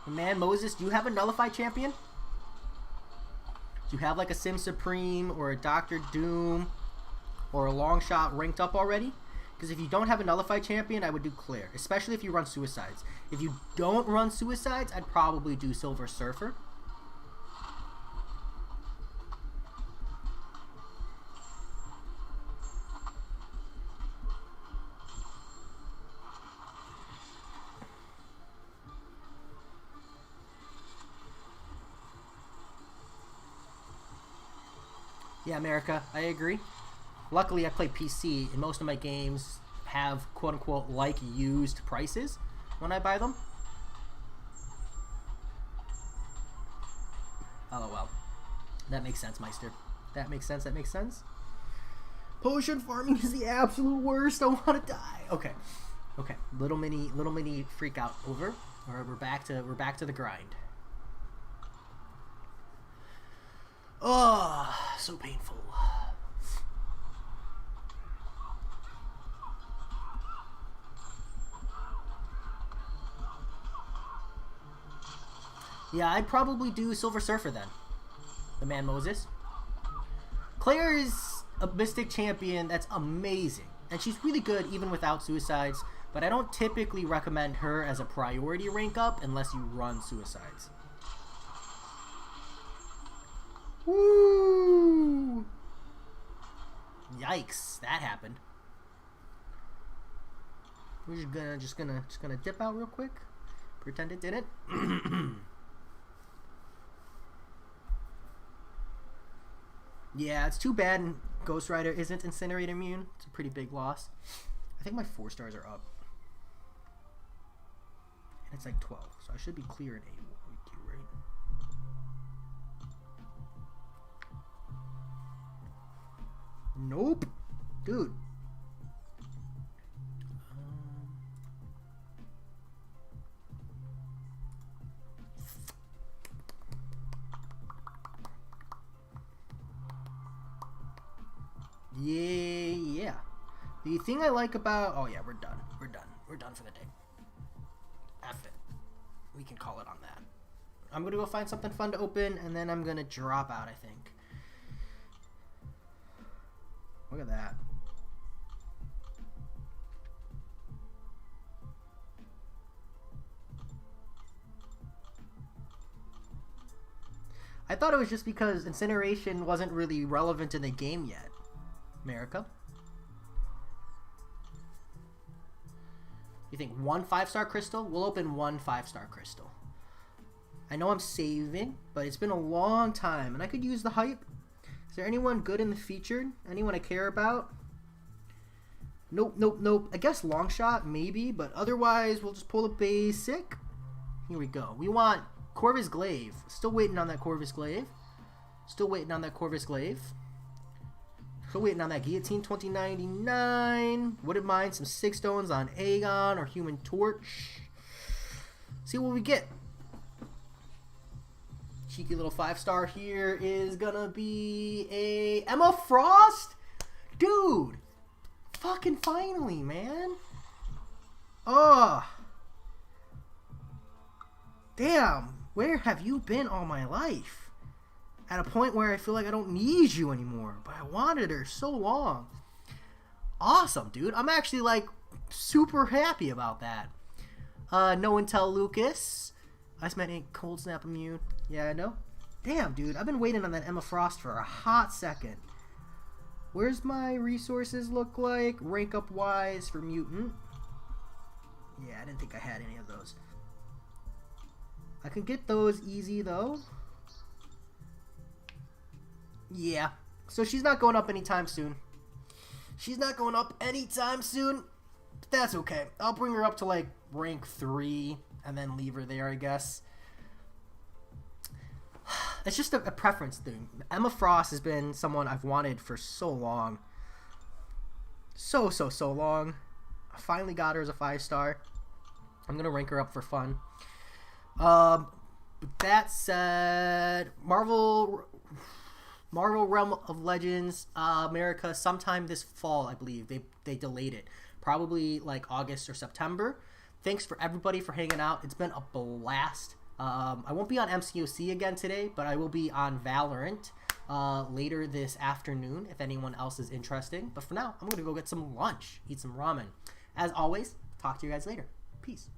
Man, Moses, do you have a Nullified champion? Do you have like a Sim Supreme or a Doctor Doom or a Longshot ranked up already? Because if you don't have a Nullified champion, I would do Claire, especially if you run Suicides. If you don't run Suicides, I'd probably do Silver Surfer. Yeah, America, I agree. Luckily, I play PC, and most of my games have quote-unquote like used prices when I buy them. Oh well, that makes sense, Meister. That makes sense. That makes sense. Potion farming is the absolute worst. I want to die. Okay, okay. Little mini freak out over. All right, we're back to the grind. Oh, so painful. Yeah, I'd probably do Silver Surfer then. The man Moses. Claire is a Mystic champion that's amazing. And she's really good even without Suicides. But I don't typically recommend her as a priority rank up unless you run Suicides. Woo! Yikes, that happened. We're just gonna dip out real quick. Pretend it didn't. Yeah, it's too bad Ghost Rider isn't Incinerate immune. It's a pretty big loss. I think my 4 stars are up. And it's like 12, so I should be clear in AQ, right? Nope. Dude. Yeah. The thing I like about... Oh, yeah, we're done. We're done for the day. F it. We can call it on that. I'm going to go find something fun to open, and then I'm going to drop out, I think. Look at that. I thought it was just because Incineration wasn't really relevant in the game yet. America. You think 1 5-star crystal? We'll open 1 5-star crystal. I know I'm saving, but it's been a long time, and I could use the hype. Is there anyone good in the featured? Anyone I care about? Nope. I guess Longshot, maybe, but otherwise we'll just pull a basic. Here we go. We want Corvus Glaive. Still waiting on that Corvus Glaive. Still waiting on that Guillotine 2099. Wouldn't mind some 6 stones on Aegon or Human Torch. See what we get. Cheeky little 5-star here is gonna be a Emma Frost? Dude! Fucking finally, man. Oh. Damn. Where have you been all my life? At a point where I feel like I don't need you anymore. But I wanted her so long. Awesome, dude. I'm actually, like, super happy about that. No Intel Lucas. Iceman ain't Cold Snap immune. Yeah, I know. Damn, dude. I've been waiting on that Emma Frost for a hot second. Where's my resources look like? Rank up wise for Mutant. Yeah, I didn't think I had any of those. I can get those easy though. Yeah. So she's not going up anytime soon. She's not going up anytime soon. But that's okay. I'll bring her up to like rank 3 and then leave her there, I guess. It's just a preference thing. Emma Frost has been someone I've wanted for so long. So long. I finally got her as a 5-star. I'm going to rank her up for fun. With that said, Marvel Realm of Legends America sometime this fall, I believe. They delayed it. Probably like August or September. Thanks for everybody for hanging out. It's been a blast. I won't be on MCOC again today, but I will be on Valorant later this afternoon if anyone else is interested. But for now, I'm going to go get some lunch, eat some ramen. As always, talk to you guys later. Peace.